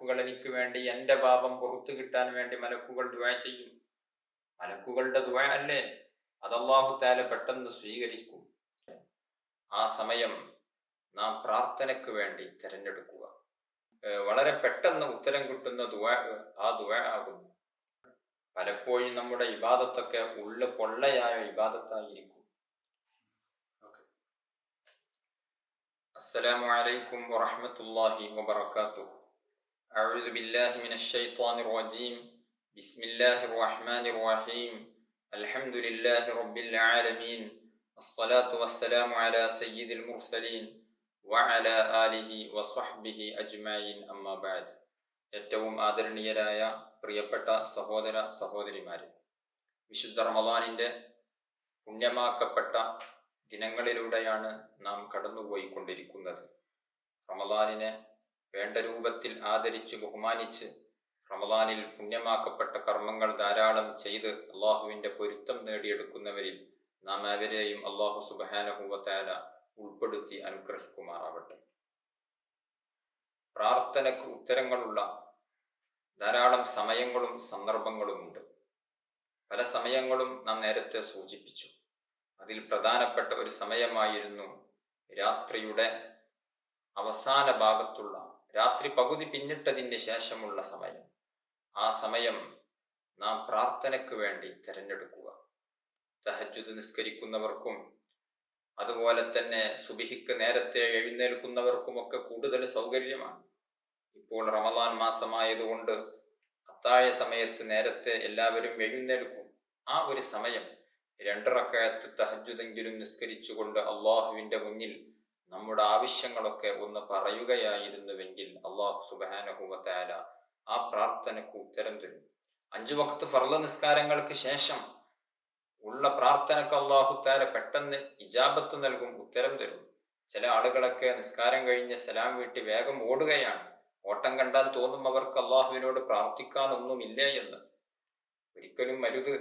മലക്കുകൾ എനിക്ക് വേണ്ടി എൻ്റെ പാപം പുറത്തു കിട്ടാൻ വേണ്ടി മലക്കുകൾ ദുആ ചെയ്യും. മലക്കുകളുടെ ദുആ അല്ലേ, അത് അല്ലാഹു തആല പെട്ടെന്ന് സ്വീകരിക്കും. ആ സമയം നാം പ്രാർത്ഥനയ്ക്ക് വേണ്ടി തിരഞ്ഞെടുക്കുക. വളരെ പെട്ടെന്ന് ഉത്തരം കിട്ടുന്ന ദുആ ആ ദുആ ആകുന്നു. പലപ്പോഴും നമ്മുടെ ഇബാദത്തൊക്കെ ഉള്ളു പൊള്ളയായ ഇബാദത്തായിരിക്കും. അസ്സലാമു അലൈക്കും വറഹ്മത്തുള്ളാഹി വബറകാതുഹു. അഊദു ബില്ലാഹി മിനശ് ശൈത്വാനിർ റജീം. ബിസ്മില്ലാഹിർ റഹ്മാനിർ റഹീം. അൽഹംദുലില്ലാഹി റബ്ബിൽ ആലമീൻ. അസ്സലാത്തു വസ്സലാമു അലാ സയ്യിദിൽ മുർസലീൻ വഅലാ ആലിഹി വസ്വഹ്ബിഹി അജ്മഈൻ. അമ്മാ ബഅദ്. ഏറ്റവും ആദരണീയരായ പ്രിയപ്പെട്ട സഹോദര സഹോദരിമാരെ, വിശുദ്ധ റമളാനിൻ്റെ പുണ്യമാക്കപ്പെട്ട ദിനങ്ങളിലൂടെയാണ് നാം കടന്നുപോയിക്കൊണ്ടിരിക്കുന്നത്. റമളാനിനെ വേണ്ട രൂപത്തിൽ ആദരിച്ച് ബഹുമാനിച്ച് റമളാനിൽ പുണ്യമാക്കപ്പെട്ട കർമ്മങ്ങൾ ധാരാളം ചെയ്ത് അള്ളാഹുവിൻ്റെ പൊരുത്തം നേടിയെടുക്കുന്നവരിൽ നാം അവരെയും അള്ളാഹു സുബ്ഹാനഹു വ തആല ഉൾപ്പെടുത്തി അനുഗ്രഹിക്കുമാറാവട്ടെ. പ്രാർത്ഥനയ്ക്ക് ഉത്തരങ്ങളുള്ള ധാരാളം സമയങ്ങളും സന്ദർഭങ്ങളുമുണ്ട്. പല സമയങ്ങളും നാം നേരത്തെ സൂചിപ്പിച്ചു. അതിൽ പ്രധാനപ്പെട്ട ഒരു സമയമായിരുന്നു രാത്രിയുടെ അവസാന ഭാഗത്തുള്ള, രാത്രി പകുതി പിന്നിട്ടതിന് ശേഷമുള്ള സമയം. ആ സമയം നാം പ്രാർത്ഥനയ്ക്ക് വേണ്ടി തിരഞ്ഞെടുക്കുക. തഹജ്ജുദ് നിസ്കരിക്കുന്നവർക്കും അതുപോലെ തന്നെ സുബഹിക്ക് നേരത്തെ എഴുന്നേൽക്കുന്നവർക്കുമൊക്കെ കൂടുതൽ സൗകര്യമാണ്. ഇപ്പോൾ റമളാൻ മാസമായതുകൊണ്ട് അത്താഴ സമയത്ത് നേരത്തെ എല്ലാവരും എഴുന്നേൽക്കും. ആ ഒരു സമയം 2 റക്അത്ത് തഹജ്ജുദെങ്കിലും നിസ്കരിച്ചുകൊണ്ട് അള്ളാഹുവിൻ്റെ മുന്നിൽ നമ്മുടെ ആവശ്യങ്ങളൊക്കെ ഒന്ന് പറയുകയായിരുന്നുവെങ്കിൽ അള്ളാഹു സുബ്ഹാനഹു വ തആല ആ പ്രാർത്ഥനയ്ക്ക് ഉത്തരം തരും. 5 വഖ്ത് ഫർള് നിസ്കാരങ്ങൾക്ക് ശേഷം ഉള്ള പ്രാർത്ഥനയ്ക്ക് അള്ളാഹു തആല പെട്ടെന്ന് ഇജാബത്ത് നൽകും, ഉത്തരം തരും. ചില ആളുകളൊക്കെ നിസ്കാരം കഴിഞ്ഞ് സലാം വീട്ടി വേഗം ഓടുകയാണ്. ഓട്ടം കണ്ടാൽ തോന്നും അവർക്ക് അള്ളാഹുവിനോട് പ്രാർത്ഥിക്കാനൊന്നുമില്ലേ എന്ന്. ഒരിക്കലും അരുത്.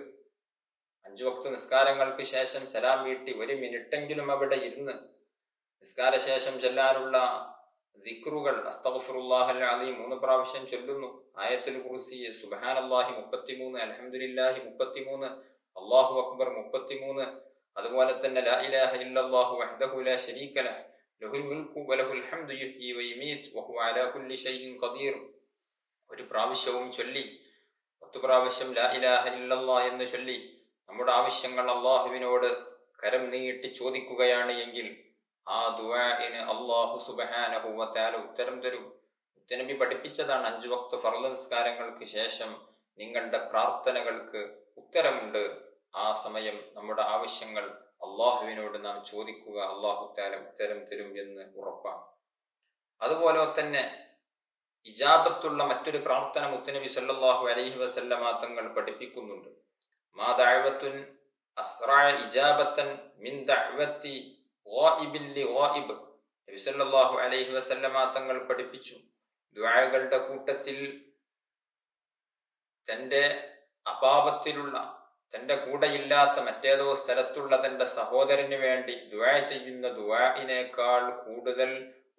5 വഖ്ത് നിസ്കാരങ്ങൾക്ക് ശേഷം സലാം വീട്ടി 1 മിനിറ്റെങ്കിലും അവിടെ ഇരുന്ന് നിസ്കാര ശേഷം ചൊല്ലാനുള്ള ദിക്റുകൾ അസ്തഗ്ഫിറുല്ലാഹൽ അലീം 3 പ്രാവശ്യം ചൊല്ലുന്നു. ആയത്തുൽ കുർസി സുബ്ഹാനല്ലാഹി 33, അൽഹംദുലില്ലാഹി 33, അല്ലാഹു അക്ബർ 33, അതുപോലെ തന്നെ ലാ ഇലാഹ ഇല്ലല്ലാഹു വഹ്ദഹു ലാ ശരീക ലഹ് ലഹുൽ മുൽക്കു വലഹുൽ ഹംദു യുഹ്യി വയുമീത് വഹുവ അലാ കുല്ലി ഷൈഇൻ ഖദീർ 1 പ്രാവശ്യവും ചൊല്ലി 10 പ്രാവശ്യം ലാ ഇലാഹ ഇല്ലല്ലാഹ് എന്ന് ചൊല്ലി നമ്മുടെ ആവശ്യങ്ങൾ അള്ളാഹുവിനോട് കരം നീട്ടി ചോദിക്കുകയാണ് എങ്കിൽ ആ ദുആഇന് അല്ലാഹു സുബ്ഹാനഹു വ തആല ഉത്തരം തരും. മുത്തനബി പഠിപ്പിച്ചതാണ്, 5 വഖ്ത് ഫർള് നിസ്കാരങ്ങൾക്ക് ശേഷം നിങ്ങളുടെ പ്രാർത്ഥനകൾക്ക് ഉത്തരമുണ്ട്. ആ സമയം നമ്മുടെ ആവശ്യങ്ങൾ അള്ളാഹുവിനോട് നാം ചോദിക്കുക, അല്ലാഹു തആല ഉത്തരം തരും എന്ന് ഉറപ്പാണ്. അതുപോലെ തന്നെ ഇജാബത്തുള്ള മറ്റൊരു പ്രാർത്ഥന മുത്തനബി സല്ലല്ലാഹു അലൈഹി വസല്ലമ തങ്ങൾ പഠിപ്പിക്കുന്നുണ്ട്. മാ ദഅവത്തുൻ അസ്റഅ ഇജാബത്തൻ മിൻ ദഅവത്തി ഗായിബിൻ ലിഗായിബ്. നബി സല്ലല്ലാഹു അലൈഹി വസല്ലമ തങ്ങൾ പഠിപ്പിച്ചു, ദുആകളുടെ കൂട്ടത്തിൽ തൻ്റെ അപാപത്തിലുള്ള, തൻ്റെ കൂടെയില്ലാത്ത മറ്റേതോ സ്ഥലത്തുള്ള തൻ്റെ സഹോദരന് വേണ്ടി ദുആ ചെയ്യുന്ന ദുആഇനേക്കാൾ കൂടുതൽ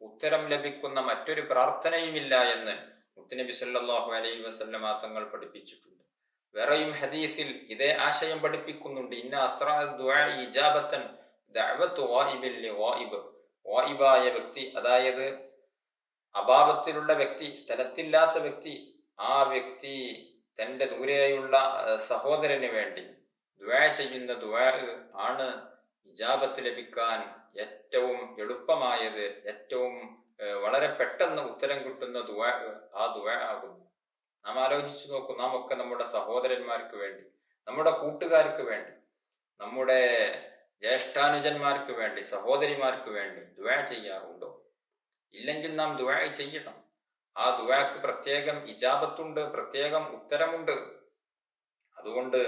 ഉത്തരം ലഭിക്കുന്ന മറ്റൊരു പ്രാർത്ഥനയുമില്ല എന്ന് മുത്തുനബി സല്ലല്ലാഹു അലൈഹി വസല്ലമ തങ്ങൾ പഠിപ്പിച്ചിട്ടുണ്ട്. വേറെയും ഹദീസിൽ ഇതേ ആശയം പഠിപ്പിക്കുന്നുണ്ട്. ഇന്ന അസ്റഅ ദുആഇ ഇജാബത്തൻ ദഅവത്തു ഗായിബിൻ ലിഗായിബ്. ഗായിബായ വ്യക്തി, അതായത് അഭാവത്തിലുള്ള വ്യക്തി, സ്ഥലത്തില്ലാത്ത വ്യക്തി, ആ വ്യക്തി തൻ്റെ ദൂരെയുള്ള സഹോദരന് വേണ്ടി ദുആ ചെയ്യുന്ന ദുആ ആണ് ഇജാബത്ത് ലഭിക്കാൻ ഏറ്റവും എളുപ്പമായത്, ഏറ്റവും വളരെ പെട്ടെന്ന് ഉത്തരം കിട്ടുന്ന ദുആ ആ ദുആ ആകുന്നു. നാം ആലോചിച്ചു നോക്കൂ, നാം ഒക്കെ നമ്മുടെ സഹോദരന്മാർക്ക് വേണ്ടി, നമ്മുടെ കൂട്ടുകാർക്ക് വേണ്ടി, നമ്മുടെ ജ്യേഷ്ഠാനുജന്മാർക്ക് വേണ്ടി, സഹോദരിമാർക്ക് വേണ്ടി ദുആ ചെയ്യാറുണ്ടോ? ഇല്ലെങ്കിൽ നാം ദുആ ചെയ്യണം. ആ ദുആക്ക് പ്രത്യേകം ഇജാബത്തുണ്ട്, പ്രത്യേകം ഉത്തരമുണ്ട്. അതുകൊണ്ട്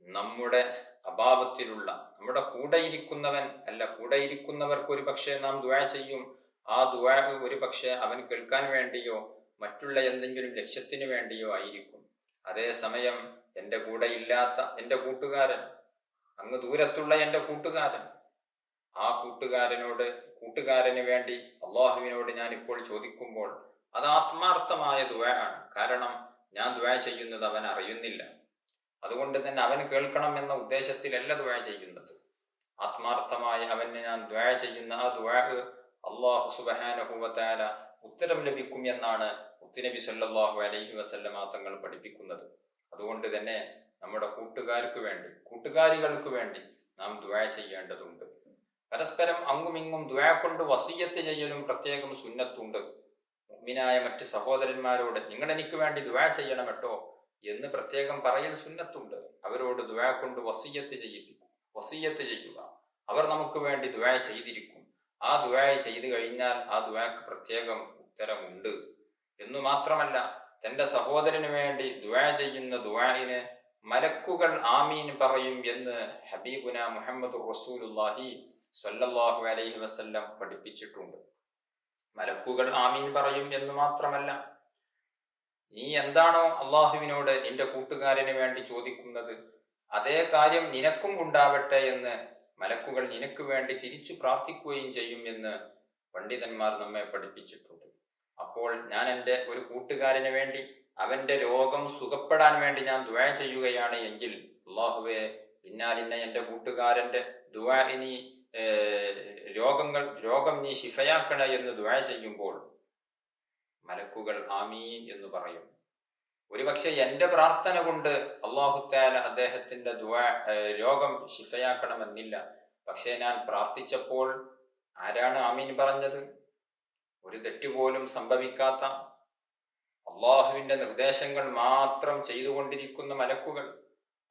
നമ്മുടെ അഭാവത്തിലുള്ള, നമ്മുടെ കൂടെ ഇരിക്കുന്നവൻ അല്ല, കൂടെ ഇരിക്കുന്നവർക്ക് ഒരു പക്ഷേ നാം ദുആ ചെയ്യും. ആ ദുആ ഒരു പക്ഷേ അവൻ കേൾക്കാൻ വേണ്ടിയോ മറ്റുള്ള എന്തെങ്കിലും ലക്ഷ്യത്തിന് വേണ്ടിയോ ആയിരിക്കും. അതേസമയം എൻ്റെ കൂടെ ഇല്ലാത്ത എൻ്റെ കൂട്ടുകാരൻ, അങ്ങ് ദൂരത്തുള്ള എൻ്റെ കൂട്ടുകാരൻ, ആ കൂട്ടുകാരന് വേണ്ടി അള്ളാഹുവിനോട് ഞാൻ ഇപ്പോൾ ചോദിക്കുമ്പോൾ അത് ആത്മാർത്ഥമായ ദുആ ആണ്. കാരണം ഞാൻ ദുആ ചെയ്യുന്നത് അവൻ അറിയുന്നില്ല. അതുകൊണ്ട് തന്നെ അവൻ കേൾക്കണം എന്ന ഉദ്ദേശത്തിലല്ല ദുആ ചെയ്യുന്നത്. ആത്മാർത്ഥമായി അവന് ഞാൻ ദുആ ചെയ്യുന്ന ആ ദുആ അല്ലാഹു സുബ്ഹാനഹു വ തആല ഉത്തരം ലഭിക്കും എന്നാണ് മുത്തുനബി സല്ലല്ലാഹു അലൈഹി വസല്ലമ തങ്ങൾ പഠിപ്പിക്കുന്നത്. അതുകൊണ്ട് തന്നെ നമ്മുടെ കൂട്ടുകാർക്ക് വേണ്ടി, കൂട്ടുകാരികൾക്ക് വേണ്ടി നാം ദുആ ചെയ്യേണ്ടതുണ്ട്. പരസ്പരം അങ്ങുമിങ്ങും ദുആ കൊണ്ട് വസിയ്യത്ത് ചെയ്യലും പ്രത്യേകം സുന്നത്തുണ്ട്. മുഅ്മിനായ മറ്റ് സഹോദരന്മാരോട് നിങ്ങൾ എനിക്ക് വേണ്ടി ദുആ ചെയ്യണം കേട്ടോ എന്ന് പ്രത്യേകം പറയൽ സുന്നത്തുണ്ട്. അവരോട് ദുആ കൊണ്ട് വസിയ്യത്ത് ചെയ്യുക. അവർ നമുക്ക് വേണ്ടി ദുആ ചെയ്തിരിക്കും. ആ ദുആ ചെയ്തു കഴിഞ്ഞാൽ ആ ദുആക്ക് പ്രത്യേകം ഉത്തരമുണ്ട് എന്നു മാത്രമല്ല, തന്റെ സഹോദരന് വേണ്ടി ദുആ ചെയ്യുന്ന ദുആഇന് മലക്കുകൾ ആമീൻ പറയും എന്ന് ഹബീബുന മുഹമ്മദുർ റസൂലുള്ളാഹി സ്വല്ലല്ലാഹു അലൈഹി വസല്ലം പഠിപ്പിച്ചിട്ടുണ്ട്. മലക്കുകൾ ആമീൻ പറയും എന്ന് മാത്രമല്ല, നീ എന്താണോ അള്ളാഹുവിനോട് നിന്റെ കൂട്ടുകാരന് വേണ്ടി ചോദിക്കുന്നത് അതേ കാര്യം നിനക്കും ഉണ്ടാവട്ടെ എന്ന് മലക്കുകൾ നിനക്ക് വേണ്ടി തിരിച്ചു പ്രാർത്ഥിക്കുകയും ചെയ്യും എന്ന് പണ്ഡിതന്മാർ നമ്മെ പഠിപ്പിച്ചിട്ടുണ്ട്. അപ്പോൾ ഞാൻ എൻ്റെ ഒരു കൂട്ടുകാരന് വേണ്ടി അവന്റെ രോഗം സുഖപ്പെടാൻ വേണ്ടി ഞാൻ ദുആ ചെയ്യുകയാണ് എങ്കിൽ, അള്ളാഹുവേ പിന്നാലിന്നെ എൻ്റെ കൂട്ടുകാരന്റെ ദുആഇനി രോഗം നീ ശിഫയാക്കണ എന്ന് ദുആ ചെയ്യുമ്പോൾ മലക്കുകൾ ആമീൻ എന്ന് പറയും. ഒരുപക്ഷെ എൻ്റെ പ്രാർത്ഥന കൊണ്ട് അല്ലാഹു തആല അദ്ദേഹത്തിന്റെ രോഗം ശിഫയാക്കണമെന്നില്ല. പക്ഷേ ഞാൻ പ്രാർത്ഥിച്ചപ്പോൾ ആരാണ് ആമീൻ പറഞ്ഞത്? ഒരു തെറ്റുപോലും സംഭവിക്കാത്ത, അള്ളാഹുവിന്റെ നിർദ്ദേശങ്ങൾ മാത്രം ചെയ്തുകൊണ്ടിരിക്കുന്ന മലക്കുകൾ.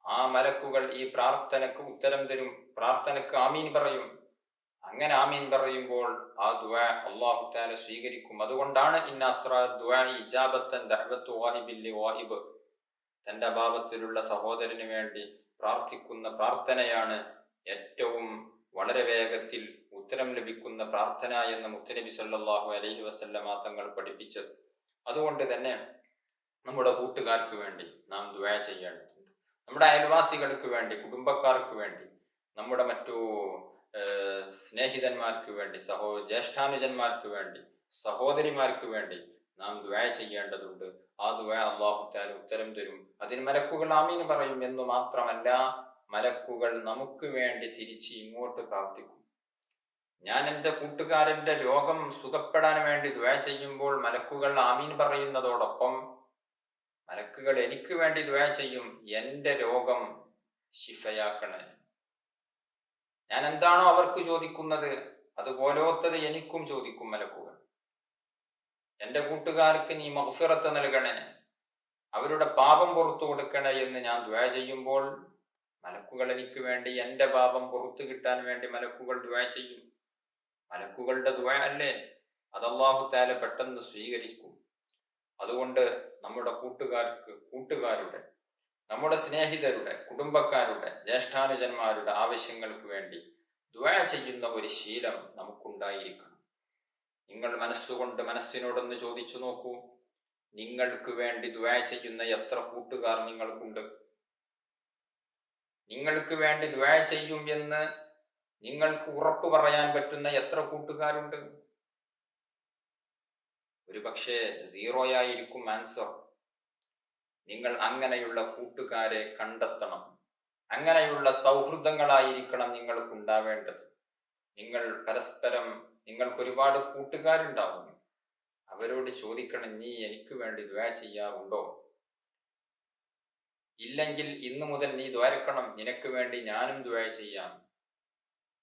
ആ മലക്കുകൾ ഈ പ്രാർത്ഥനക്ക് ഉത്തരം തരും, പ്രാർത്ഥനക്ക് ആമീൻ പറയും. അങ്ങനെ ആമീൻ പറയുമ്പോൾ ആ ദുആ അല്ലാഹു തആല സ്വീകരിക്കും. അതുകൊണ്ടാണ് ഇന്ന അസ്റാ ദുആഇ ഇജാബത്തൻ ദഅവത്തു വാഹിബിൽ ലിവാഹിബ്, തന്റെ അഭാവത്തിലുള്ള സഹോദരന് വേണ്ടി പ്രാർത്ഥിക്കുന്ന പ്രാർത്ഥനയാണ് ഏറ്റവും വളരെ വേഗത്തിൽ ഉത്തരം ലഭിക്കുന്ന പ്രാർത്ഥന എന്ന് മുത്തുനബി സല്ലല്ലാഹു അലൈഹി വസല്ലമ തങ്ങൾ പഠിപ്പിച്ചത്. അതുകൊണ്ട് തന്നെ നമ്മുടെ കൂട്ടുകാർക്ക് വേണ്ടി നാം ദുആ ചെയ്യേണ്ടതുണ്ട്. നമ്മുടെ അയൽവാസികൾക്ക് വേണ്ടി, കുടുംബക്കാർക്ക് വേണ്ടി, നമ്മുടെ മറ്റു സ്നേഹിതന്മാർക്ക് വേണ്ടി, ജ്യേഷ്ഠാനുജന്മാർക്ക് വേണ്ടി, സഹോദരിമാർക്ക് വേണ്ടി നാം ദുആ ചെയ്യേണ്ടതുണ്ട്. ആ ദുആ അല്ലാഹു തആല ഉത്തരം തരും. അതിന് മലക്കുകൾ ആമീൻ പറയും എന്ന് മാത്രമല്ല, മലക്കുകൾ നമുക്ക് വേണ്ടി തിരിച്ച് ഇങ്ങോട്ട് പ്രാർത്ഥിക്കും. ഞാൻ എൻ്റെ കൂട്ടുകാരന്റെ രോഗം സുഖപ്പെടാൻ വേണ്ടി ദുആ ചെയ്യുമ്പോൾ മലക്കുകൾ ആമീൻ പറയുന്നതോടൊപ്പം മലക്കുകൾ എനിക്ക് വേണ്ടി ദുആ ചെയ്യും, എൻ്റെ രോഗം ശിഫയാക്കണേ. ഞാൻ എന്താണോ അവർക്ക് ചോദിക്കുന്നത് അതുപോലത്തത് എനിക്കും ചോദിക്കും മലക്കുകൾ. എൻ്റെ കൂട്ടുകാർക്ക് നീ മഗ്ഫിറത്ത് നൽകണേ, അവരുടെ പാപം പുറത്തു കൊടുക്കണേ എന്ന് ഞാൻ ദുആ ചെയ്യുമ്പോൾ മലക്കുകൾ എനിക്ക് വേണ്ടി എൻ്റെ പാപം പുറത്തു കിട്ടാൻ വേണ്ടി മലക്കുകൾ ദുആ ചെയ്യും. മലക്കുകളുടെ ദുആ അല്ലേ, അത് അല്ലാഹു തആല പെട്ടെന്ന് സ്വീകരിക്കും. അതുകൊണ്ട് നമ്മുടെ കൂട്ടുകാരുടെ, നമ്മുടെ സ്നേഹിതരുടെ, കുടുംബക്കാരുടെ, ജ്യേഷ്ഠാനുജന്മാരുടെ ആവശ്യങ്ങൾക്ക് വേണ്ടി ദുആ ചെയ്യുന്ന ഒരു ശീലം നമുക്കുണ്ടായിരിക്കണം. നിങ്ങൾ മനസ്സുകൊണ്ട് മനസ്സിനോടൊന്ന് ചോദിച്ചു നോക്കൂ, നിങ്ങൾക്ക് വേണ്ടി ദുആ ചെയ്യുന്ന എത്ര കൂട്ടുകാർ നിങ്ങൾക്കുണ്ട്? നിങ്ങൾക്ക് വേണ്ടി ദുആ ചെയ്യും എന്ന് നിങ്ങൾക്ക് ഉറപ്പ് പറയാൻ പറ്റുന്ന എത്ര കൂട്ടുകാരുണ്ട്? ഒരു പക്ഷേ സീറോയായിരിക്കും ആൻസർ. നിങ്ങൾ അങ്ങനെയുള്ള കൂട്ടുകാരെ കണ്ടെത്തണം. അങ്ങനെയുള്ള സൗഹൃദങ്ങളായിരിക്കണം നിങ്ങൾക്ക് ഉണ്ടാവേണ്ടത്. നിങ്ങൾ പരസ്പരം, നിങ്ങൾക്ക് ഒരുപാട് കൂട്ടുകാരുണ്ടാവും, അവരോട് ചോദിക്കണം, നീ എനിക്ക് വേണ്ടി ദുആ ചെയ്യാറുണ്ടോ? ഇല്ലെങ്കിൽ ഇന്നു മുതൽ നീ ദ്വാരക്കണം, നിനക്ക് വേണ്ടി ഞാനും ദുആ ചെയ്യാം.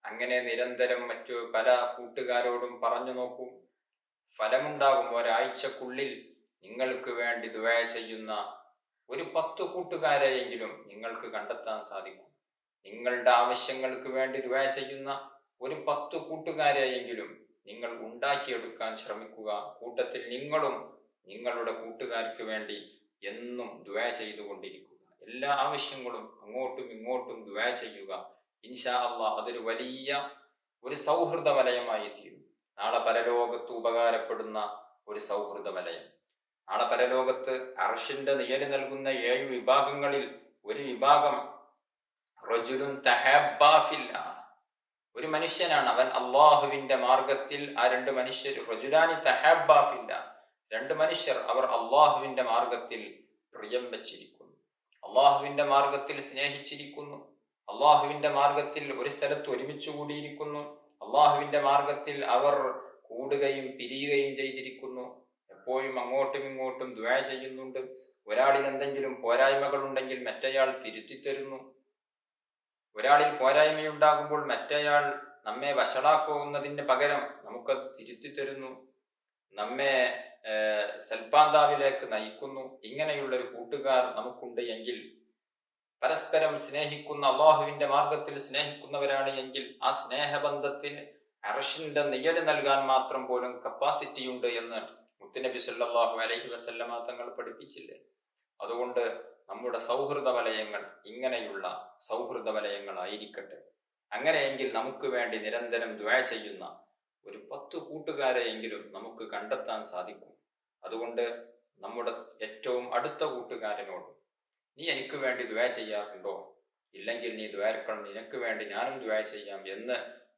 അങ്ങനെ നിരന്തരം മറ്റു പല കൂട്ടുകാരോടും പറഞ്ഞു നോക്കൂ, ഫലമുണ്ടാകും. ഒരാഴ്ചക്കുള്ളിൽ നിങ്ങൾക്ക് വേണ്ടി ദുആ ചെയ്യുന്ന ഒരു 10 കൂട്ടുകാരെയെങ്കിലും നിങ്ങൾക്ക് കണ്ടെത്താൻ സാധിക്കും. നിങ്ങളുടെ ആവശ്യങ്ങൾക്ക് വേണ്ടി ദുആ ചെയ്യുന്ന ഒരു 10 കൂട്ടുകാരെയെങ്കിലും നിങ്ങൾ ഉണ്ടാക്കിയെടുക്കാൻ ശ്രമിക്കുക. കൂട്ടത്തിൽ നിങ്ങളും നിങ്ങളുടെ കൂട്ടുകാർക്ക് വേണ്ടി എന്നും ദുആ ചെയ്തുകൊണ്ടിരിക്കുക. എല്ലാ ആവശ്യങ്ങളും അങ്ങോട്ടും ഇങ്ങോട്ടും ദുആ ചെയ്യുക. ഇൻഷാ അല്ലാഹ് അതൊരു വലിയ ഒരു സൗഹൃദ വലയമായി തീരും. നാളെ പരലോകത്ത് ഉപകാരപ്പെടുന്ന ഒരു സൗഹൃദ വലയം. നാളെ പരലോകത്ത് അർശിന്റെ നിഴല് നൽകുന്ന 7 വിഭാഗങ്ങളിൽ ഒരു വിഭാഗം റജുലുൻ തഹബ്ബാ ഫില്ലാഹ്, ഒരു മനുഷ്യനാണ്, അവൻ അള്ളാഹുവിന്റെ മാർഗത്തിൽ. ആ 2 മനുഷ്യർ റജുലാനി തഹബ്ബാ ഫില്ലാഹ്, രണ്ട് മനുഷ്യർ അവർ അള്ളാഹുവിന്റെ മാർഗത്തിൽ പ്രിയം വച്ചിരിക്കുന്നു, അള്ളാഹുവിന്റെ മാർഗത്തിൽ സ്നേഹിച്ചിരിക്കുന്നു, അള്ളാഹുവിന്റെ മാർഗത്തിൽ ഒരു സ്ഥലത്ത് ഒരുമിച്ച് കൂടിയിരിക്കുന്നു, അള്ളാഹുവിന്റെ മാർഗത്തിൽ അവർ കൂടുകയും പിരിയുകയും ചെയ്തിരിക്കുന്നു, എപ്പോഴും അങ്ങോട്ടും ഇങ്ങോട്ടും ദുആ ചെയ്യുന്നുണ്ട്. ഒരാളിൽ എന്തെങ്കിലും പോരായ്മകൾ ഉണ്ടെങ്കിൽ മറ്റേയാൾ തിരുത്തിത്തരുന്നു. ഒരാളിൽ പോരായ്മയുണ്ടാകുമ്പോൾ മറ്റേയാൾ നമ്മെ വഷളാക്കുന്നതിന് പകരം നമുക്കത് തിരുത്തിത്തരുന്നു, നമ്മെ സൽപാന്താവിലേക്ക് നയിക്കുന്നു. ഇങ്ങനെയുള്ളൊരു കൂട്ടുകാർ നമുക്കുണ്ട് എങ്കിൽ, പരസ്പരം സ്നേഹിക്കുന്ന, അള്ളാഹുവിന്റെ മാർഗത്തിൽ സ്നേഹിക്കുന്നവരാണ് എങ്കിൽ, ആ സ്നേഹബന്ധത്തിന് അർശിന്റെ നിഴല് നൽകാൻ മാത്രം പോലും കപ്പാസിറ്റി ഉണ്ട് എന്ന് മുത്തുനബി സല്ലല്ലാഹു അലൈഹി വസല്ലമ തങ്ങൾ പഠിപ്പിച്ചില്ലേ? അതുകൊണ്ട് നമ്മുടെ സൗഹൃദ വലയങ്ങൾ ഇങ്ങനെയുള്ള സൗഹൃദ വലയങ്ങളായിരിക്കട്ടെ. അങ്ങനെയെങ്കിൽ നമുക്ക് വേണ്ടി നിരന്തരം ദുആ ചെയ്യുന്ന ഒരു 10 കൂട്ടുകാരെയെങ്കിലും നമുക്ക് കണ്ടെത്താൻ സാധിക്കും. അതുകൊണ്ട് നമ്മുടെ ഏറ്റവും അടുത്ത കൂട്ടുകാരനോട്, നീ എനിക്ക് വേണ്ടി ദുആ ചെയ്യാറുണ്ടോ? ഇല്ലെങ്കിൽ നീ ദുആർക്കണം, നിനക്ക് വേണ്ടി ഞാനും ദുആ ചെയ്യാം എന്ന്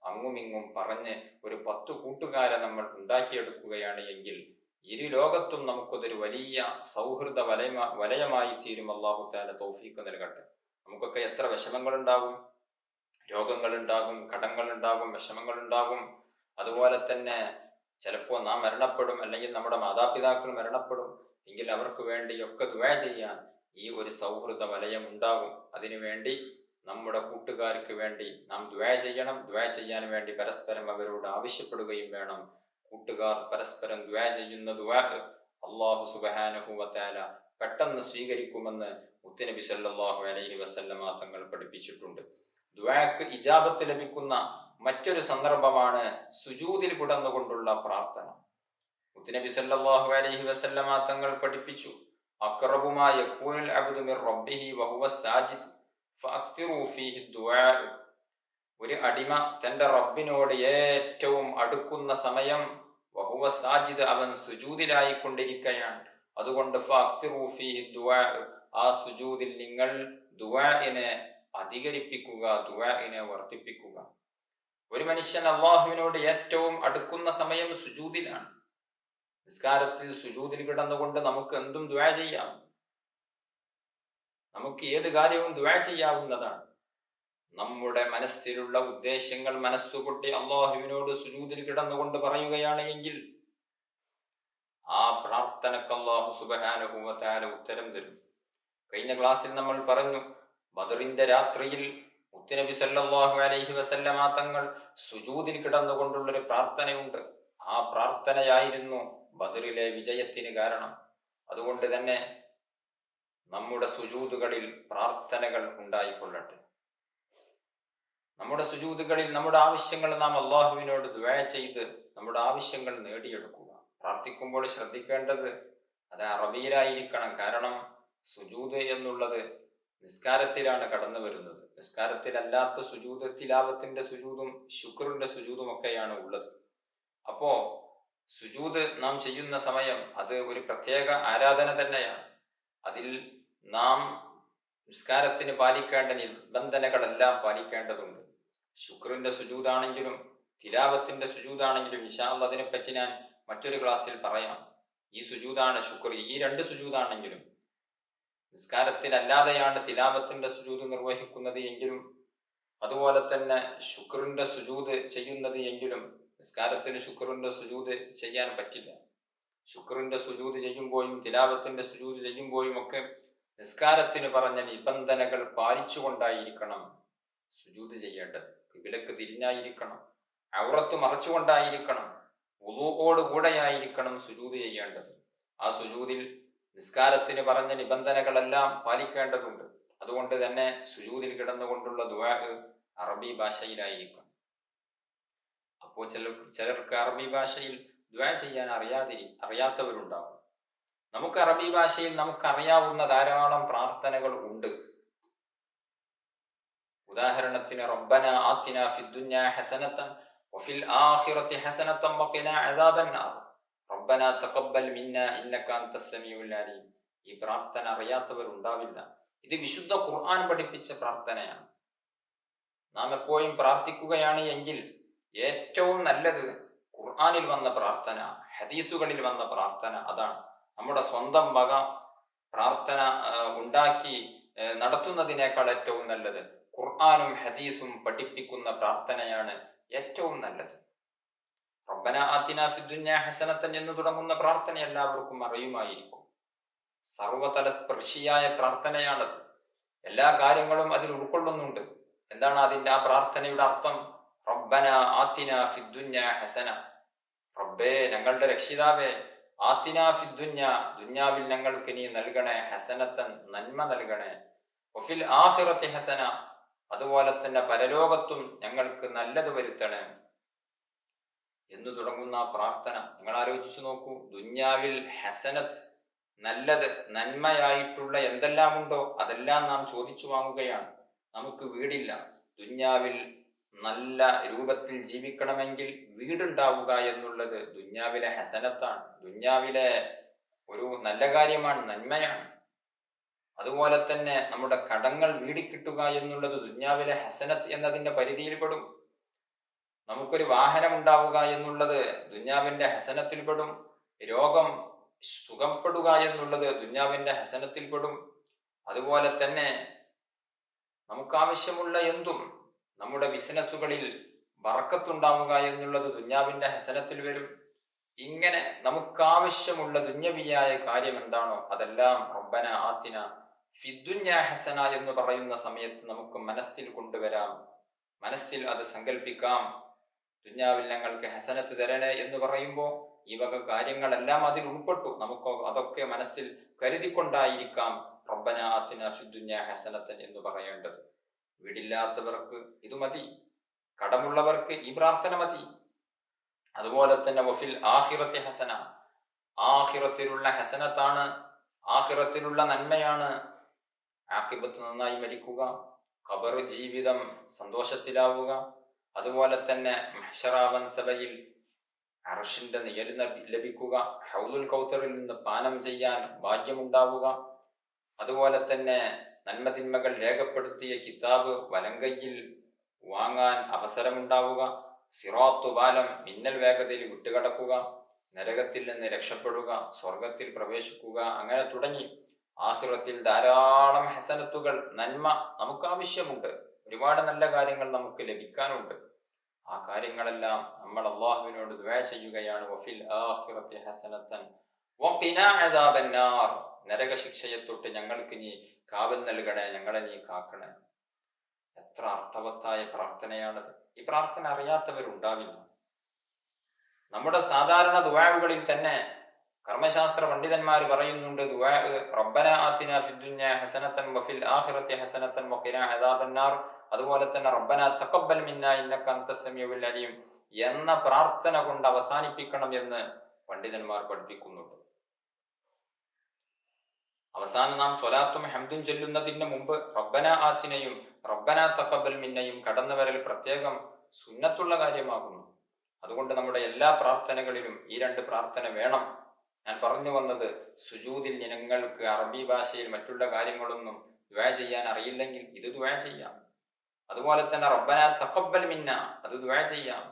അങ്ങുമിങ്ങും പറഞ്ഞ് ഒരു 10 കൂട്ടുകാരെ നമ്മൾ ഉണ്ടാക്കിയെടുക്കുകയാണ് എങ്കിൽ ഇരു ലോകത്തും നമുക്കതൊരു വലിയ സൗഹൃദ വലയമായി തീരും. അല്ലാഹു തആല തൗഫീഖ് നൽകട്ടെ. നമുക്കൊക്കെ എത്ര വിഷമങ്ങളുണ്ടാകും, രോഗങ്ങളുണ്ടാകും, കടങ്ങളുണ്ടാകും, വിഷമങ്ങളുണ്ടാകും. അതുപോലെ തന്നെ ചിലപ്പോൾ നാം മരണപ്പെടും, അല്ലെങ്കിൽ നമ്മുടെ മാതാപിതാക്കൾ മരണപ്പെടും. എങ്കിൽ അവർക്ക് വേണ്ടിയൊക്കെ ദുആ ചെയ്യാൻ ഈ ഒരു സൗഹൃദ വലയം ഉണ്ടാകും. അതിനുവേണ്ടി നമ്മുടെ കൂട്ടുകാർക്ക് വേണ്ടി നാം ദുആ ചെയ്യണം. ദുആ ചെയ്യാൻ വേണ്ടി പരസ്പരം അവരോട് ആവശ്യപ്പെടുകയും വേണം. കൂട്ടുകാർ പരസ്പരം ദുആ ചെയ്യുന്ന ദുആ അല്ലാഹു സുബ്ഹാനഹു വ തആല പെട്ടെന്ന് സ്വീകരിക്കുമെന്ന് മുത്തുനബി സല്ലല്ലാഹു അലൈഹി വസല്ലമ തങ്ങൾ പഠിപ്പിച്ചിട്ടുണ്ട്. ദുആക്ക് ഇജാബത്ത് ലഭിക്കുന്ന മറ്റൊരു സന്ദർഭമാണ് സുജൂദിൽ കിടന്നുകൊണ്ടുള്ള പ്രാർത്ഥന. മുത്തുനബി സല്ലല്ലാഹു അലൈഹി വസല്ലമ തങ്ങൾ പഠിപ്പിച്ചു, അഖ്റബു മാ യകൂനുൽ അബ്ദു മിർ റബ്ബിഹി വഹുവ സാജിദ് ഫഅക്തിറു ഫീഹി ദുആ. ഒരു അടിമ തന്റെ റബ്ബിനോട് ഏറ്റവും അടുക്കുന്ന സമയം വഹുവ സാജിദ്, അവൻ സുജൂദിലായി കൊണ്ടിരിക്കുകയാണ്. അതുകൊണ്ട് ഫഅക്തിറു ഫീഹി ദുആ, ആ സുജൂദിൽ നിങ്ങൾ ദുആഇനെ അധികരിപ്പിക്കുക, ദുആഇനെ വർദ്ധിപ്പിക്കുക. ഒരു മനുഷ്യൻ അള്ളാഹുവിനോട് ഏറ്റവും അടുക്കുന്ന സമയം സുജൂദിലാണ്. നിസ്കാരത്തിൽ സുജൂദിൽ കിടന്നുകൊണ്ട് നമുക്ക് എന്തും ദുആ ചെയ്യാം, നമുക്ക് ഏത് കാര്യവും ദുആ ചെയ്യാവുന്നതാണ്. നമ്മുടെ മനസ്സിലുള്ള ഉദ്ദേശങ്ങൾ മനസ്സുകൊട്ടി അള്ളാഹുവിനോട് സുജൂദിൽ കിടന്നുകൊണ്ട് പറയുകയാണ് എങ്കിൽ ആ പ്രാർത്ഥനക്ക് അല്ലാഹു സുബ്ഹാനഹു വ തആല ഉത്തരം തരും. കഴിഞ്ഞ ക്ലാസ്സിൽ നമ്മൾ പറഞ്ഞു, ബദറിന്റെ രാത്രിയിൽ മുത്തുനബി സല്ലല്ലാഹു അലൈഹി വസല്ലമ തങ്ങൾ സുജൂദിൽ കിടന്നുകൊണ്ടുള്ളൊരു പ്രാർത്ഥനയുണ്ട്. ആ പ്രാർത്ഥനയായിരുന്നു ബദറിലെ വിജയത്തിന് കാരണം. അതുകൊണ്ട് തന്നെ നമ്മുടെ സുജൂദുകളിൽ പ്രാർത്ഥനകൾ ഉണ്ടായിക്കൊള്ളട്ടെ. നമ്മുടെ സുജൂദുകളിൽ നമ്മുടെ ആവശ്യങ്ങൾ നാം അള്ളാഹുവിനോട് ദുആ ചെയ്ത് നമ്മുടെ ആവശ്യങ്ങൾ നേടിയെടുക്കുക. പ്രാർത്ഥിക്കുമ്പോൾ ശ്രദ്ധിക്കേണ്ടത് അത് അറബിയിലായിരിക്കണം. കാരണം സുജൂദ് എന്നുള്ളത് നിസ്കാരത്തിലാണ് കടന്നു വരുന്നത്. നിസ്കാരത്തിലല്ലാത്ത സുജൂദ്, തിലാവത്തിന്റെ സുജൂദും ശുക്റിന്റെ സുജൂദും ഒക്കെയാണ് ഉള്ളത്. അപ്പോ സുജൂദ് നാം ചെയ്യുന്ന സമയം അത് ഒരു പ്രത്യേക ആരാധന തന്നെയാണ്. അതിൽ നാം നിസ്കാരത്തിന് പാലിക്കേണ്ട നിബന്ധനകളെല്ലാം പാലിക്കേണ്ടതുണ്ട്. ശുക്റിന്റെ സുജൂദാണെങ്കിലും തിലാവത്തിന്റെ സുജൂദാണെങ്കിലും ഇൻഷാ അല്ലാഹ് അതിനെപ്പറ്റി ഞാൻ മറ്റൊരു ക്ലാസ്സിൽ പറയാം. ഈ സുജൂദാണ് ശുക്ർ. ഈ 2 സുജൂദാണെങ്കിലും നിസ്കാരത്തിലല്ലാതെയാണ് തിലാവത്തിന്റെ സുജൂദ് നിർവഹിക്കുന്നത് എങ്കിലും, അതുപോലെ തന്നെ ശുക്റിന്റെ സുജൂദ് ചെയ്യുന്നത് എങ്കിലും നിസ്കാരത്തിന് ശുക്റിന്റെ സുജൂദ് ചെയ്യാൻ പറ്റില്ല. ശുക്റിന്റെ സുജൂദ് ചെയ്യുമ്പോഴും തിലാവത്തിന്റെ സുജൂദ് ചെയ്യുമ്പോഴും ഒക്കെ നിസ്കാരത്തിന് പറഞ്ഞ നിബന്ധനകൾ പാലിച്ചുകൊണ്ടായിരിക്കണം സുജൂദ് ചെയ്യേണ്ടത്. ഖിബിലക്ക് തിരിഞ്ഞായിരിക്കണം, ഔറത്ത് മറച്ചുകൊണ്ടായിരിക്കണം, വുളൂഓട് കൂടെയായിരിക്കണം സുജൂദ് ചെയ്യേണ്ടത്. ആ സുജൂദിൽ നിസ്കാരത്തിന് പറഞ്ഞ നിബന്ധനകളെല്ലാം പാലിക്കേണ്ടതുണ്ട്. അതുകൊണ്ട് തന്നെ സുജൂദിൽ കിടന്നുകൊണ്ടുള്ള ദുആ അറബി ഭാഷയിലായിരിക്കും. അപ്പോൾ ചിലർക്ക് അറബി ഭാഷയിൽ ദുആ ചെയ്യാൻ അറിയാത്തവരുണ്ടാകും. നമുക്ക് അറബി ഭാഷയിൽ നമുക്കറിയാവുന്ന ധാരാളം പ്രാർത്ഥനകൾ ഉണ്ട്. ഉദാഹരണത്തിന് റബ്ബന ആതിനാ ഫിദ്ദുനിയ ഹസനതൻ വഫിൽ ആഖിറതി ഹസനതൻ വഖിനാ അദാബന്നാർ റബ്ബന തഖബ്ബൽ മിന്നാ ഇന്നക അൻതസ് സമീഉൽ അലീം. ഈ പ്രാർത്ഥന അറിയാത്തവരുണ്ടാവില്ല. ഇത് വിശുദ്ധ ഖുർആൻ പഠിപ്പിച്ച പ്രാർത്ഥനയാണ്. നാം എപ്പോഴും പ്രാർത്ഥിക്കുകയാണ് എങ്കിൽ ഏറ്റവും നല്ലത് ഖുർആനിൽ വന്ന പ്രാർത്ഥന, ഹദീസുകളിൽ വന്ന പ്രാർത്ഥന അതാണ്. നമ്മുടെ സ്വന്തം വക പ്രാർത്ഥന ഉണ്ടാക്കി നടത്തുന്നതിനേക്കാൾ ഏറ്റവും നല്ലത് ഖുർആനും ഹദീസും പഠിപ്പിക്കുന്ന പ്രാർത്ഥനയാണ് ഏറ്റവും നല്ലത്. റബ്ബന ആതിനാ ഫിദ്ദുനിയ ഹസനത്തൻ എന്ന് തുടങ്ങുന്ന പ്രാർത്ഥന എല്ലാവർക്കും അറിയുമായിരിക്കും. സർവതല സ്പർശിയായ പ്രാർത്ഥനയാണത്. എല്ലാ കാര്യങ്ങളും അതിൽ ഉൾക്കൊള്ളുന്നുണ്ട്. എന്താണ് അതിൻ്റെ ആ പ്രാർത്ഥനയുടെ അർത്ഥം? റബ്ബന ആതിനാ ഫിദ്ദുനിയ ഹസന, റബ്ബേ ഞങ്ങളുടെ രക്ഷിതാവേ, ആതിനാ ഫിദ്ദുനിയ ദുന്യാവിൽ ഞങ്ങൾക്ക് നീ നൽകണേ, ഹസനത്തൻ നന്മ നൽകണേ, വഫിൽ ആഖിറതി ഹസന അതുപോലെ തന്നെ പരലോകത്തും ഞങ്ങൾക്ക് നല്ലത് വരുത്തണേ എന്ന് തുടങ്ങുന്ന പ്രാർത്ഥന നിങ്ങൾ ആലോചിച്ചു നോക്കൂ. ദുന്യാവിൽ ഹസനത്ത്, നല്ലത്, നന്മയായിട്ടുള്ള എന്തെല്ലാം ഉണ്ടോ അതെല്ലാം നാം ചോദിച്ചു വാങ്ങുകയാണ്. നമുക്ക് വീടില്ല, ദുന്യാവിൽ നല്ല രൂപത്തിൽ ജീവിക്കണമെങ്കിൽ വീടുണ്ടാവുക എന്നുള്ളത് ദുന്യാവിലെ ഹസനത്താണ്, ദുന്യാവിലെ ഒരു നല്ല കാര്യമാണ്, നന്മയാണ്. അതുപോലെ തന്നെ നമ്മുടെ കടങ്ങൾ വീടിക്കിട്ടുക എന്നുള്ളത് ദുന്യാവിലെ ഹസനത്ത് എന്നതിൻ്റെ പരിധിയിൽപ്പെടും. നമുക്കൊരു വാഹനം ഉണ്ടാവുക എന്നുള്ളത് ദുന്യാവിൻ്റെ ഹസനത്തിൽപ്പെടും. രോഗം സുഖപ്പെടുക എന്നുള്ളത് ദുന്യാവിൻ്റെ ഹസനത്തിൽപ്പെടും. അതുപോലെ തന്നെ നമുക്കാവശ്യമുള്ള എന്തും, നമ്മുടെ ബിസിനസ്സുകളിൽ ബർക്കത്തുണ്ടാവുക എന്നുള്ളത് ദുന്യാവിൻ്റെ ഹസനത്തിൽ വരും. ഇങ്ങനെ നമുക്കാവശ്യമുള്ള ദുന്യവിയായ കാര്യം എന്താണോ അതെല്ലാം റബ്ബന ആതിന ഫിദ്ദുനിയ ഹസന എന്ന് പറയുന്ന സമയത്ത് നമുക്ക് മനസ്സിൽ കൊണ്ടുവരാം, മനസ്സിൽ അത് സങ്കല്പിക്കാം. ദുന്യാവിൽ ഞങ്ങൾക്ക് ഹസനത്ത് തരണേ എന്ന് പറയുമ്പോൾ ഈ വക കാര്യങ്ങളെല്ലാം അതിൽ ഉൾപ്പെട്ടു. നമുക്ക് അതൊക്കെ മനസ്സിൽ കരുതിക്കൊണ്ടായിരിക്കാം റബ്ബന ആതിന ഫിദ്ദുനിയ ഹസനത്തൻ എന്ന് പറയേണ്ടത്. വീടില്ലാത്തവർക്ക് ഇത് മതി, കടമുള്ളവർക്ക് ഈ പ്രാർത്ഥന മതി. അതുപോലെ തന്നെ വഫിൽ ആഖിറത്തി ഹസന, ആഖിറത്തിലുള്ള ഹസനത്താണ്, ആഖിറത്തിലുള്ള നന്മയാണ്. ആഖിബത്ത് നന്നായി മരിക്കുക, ഖബർ ജീവിതം സന്തോഷത്തിലാവുക, അതുപോലെ തന്നെ മഹ്ശറാവൻ സഭയിൽ അർശിന്റെ നിഴൽ ലഭിക്കുക, ഹൗലുൽ കൗസറിൽ നിന്ന് പാനം ചെയ്യാൻ ഭാഗ്യമുണ്ടാവുക, അതുപോലെ തന്നെ നന്മതിന്മകൾ രേഖപ്പെടുത്തിയ കിതാബ് വലങ്കയിൽ വാങ്ങാൻ അവസരമുണ്ടാവുക, സിറാത്തു പാലം മിന്നൽ വേഗതയിൽ വിട്ടുകടക്കുക, നരകത്തിൽ നിന്ന് രക്ഷപ്പെടുക, സ്വർഗത്തിൽ പ്രവേശിക്കുക, അങ്ങനെ തുടങ്ങി ആഖിറത്തിൽ ധാരാളം ഹസനത്തുകൾ, നന്മ നമുക്കാവശ്യമുണ്ട്. ഒരുപാട് നല്ല കാര്യങ്ങൾ നമുക്ക് ലഭിക്കാനുണ്ട്. ആ കാര്യങ്ങളെല്ലാം നമ്മൾ അള്ളാഹുവിനോട് ദുആ ചെയ്യുകയാണ്. വഫിൽ ആഖിറതി ഹസനത്തൻ വഖിനാ അദാബന്നാർ, നരകശിക്ഷയെ തൊട്ട് ഞങ്ങൾക്ക് നീ കാവൽ നൽകണേ, ഞങ്ങളെ നീ കാക്കണേ. എത്ര അർത്ഥവത്തായ പ്രാർത്ഥനയാണത്. ഈ പ്രാർത്ഥന അറിയാത്തവരുണ്ടാവില്ല. നമ്മുടെ സാധാരണ ദുആകളിൽ തന്നെ കർമ്മശാസ്ത്ര പണ്ഡിതന്മാർ പറയുന്നുണ്ട്, ദുആ റബ്ബന ആതിനാ ഫിദ്ദുനിയ ഹസനത്തൻ വഫിൽ ആഖിറതി ഹസനത്തൻ വഖിനാ അദാബന്നാർ, അതുപോലെ തന്നെ റബ്ബന തഖബ്ബൽ മിന്നാ ഇന്നക അൻതസ് സമീഉൽ അലീം എന്ന പ്രാർത്ഥന കൊണ്ട് അവസാനിപ്പിക്കണം എന്ന് പണ്ഡിതന്മാർ പഠിപ്പിക്കുന്നുണ്ട്. അവസാനം നാം സ്വലാത്തും ഹംദും ചൊല്ലുന്നതിന് മുമ്പ് റബ്ബന ആതിനയും റബ്ബന തഖബ്ബൽ മിന്നയും കടന്നു വരൽ പ്രത്യേകം സുന്നത്തുള്ള കാര്യമാകുന്നു. അതുകൊണ്ട് നമ്മുടെ എല്ലാ പ്രാർത്ഥനകളിലും ഈ രണ്ട് പ്രാർത്ഥന വേണം. ഞാൻ പറഞ്ഞു വന്നത്, സുജൂദിൽ നിങ്ങൾക്ക് അറബി ഭാഷയിൽ മറ്റുള്ള കാര്യങ്ങളൊന്നും ദുആ ചെയ്യാൻ അറിയില്ലെങ്കിൽ ഇത് ദുആ ചെയ്യാം. അതുപോലെ തന്നെ റബ്ബന തഖബ്ബൽ മിന്ന അത് ദുആ ചെയ്യാം.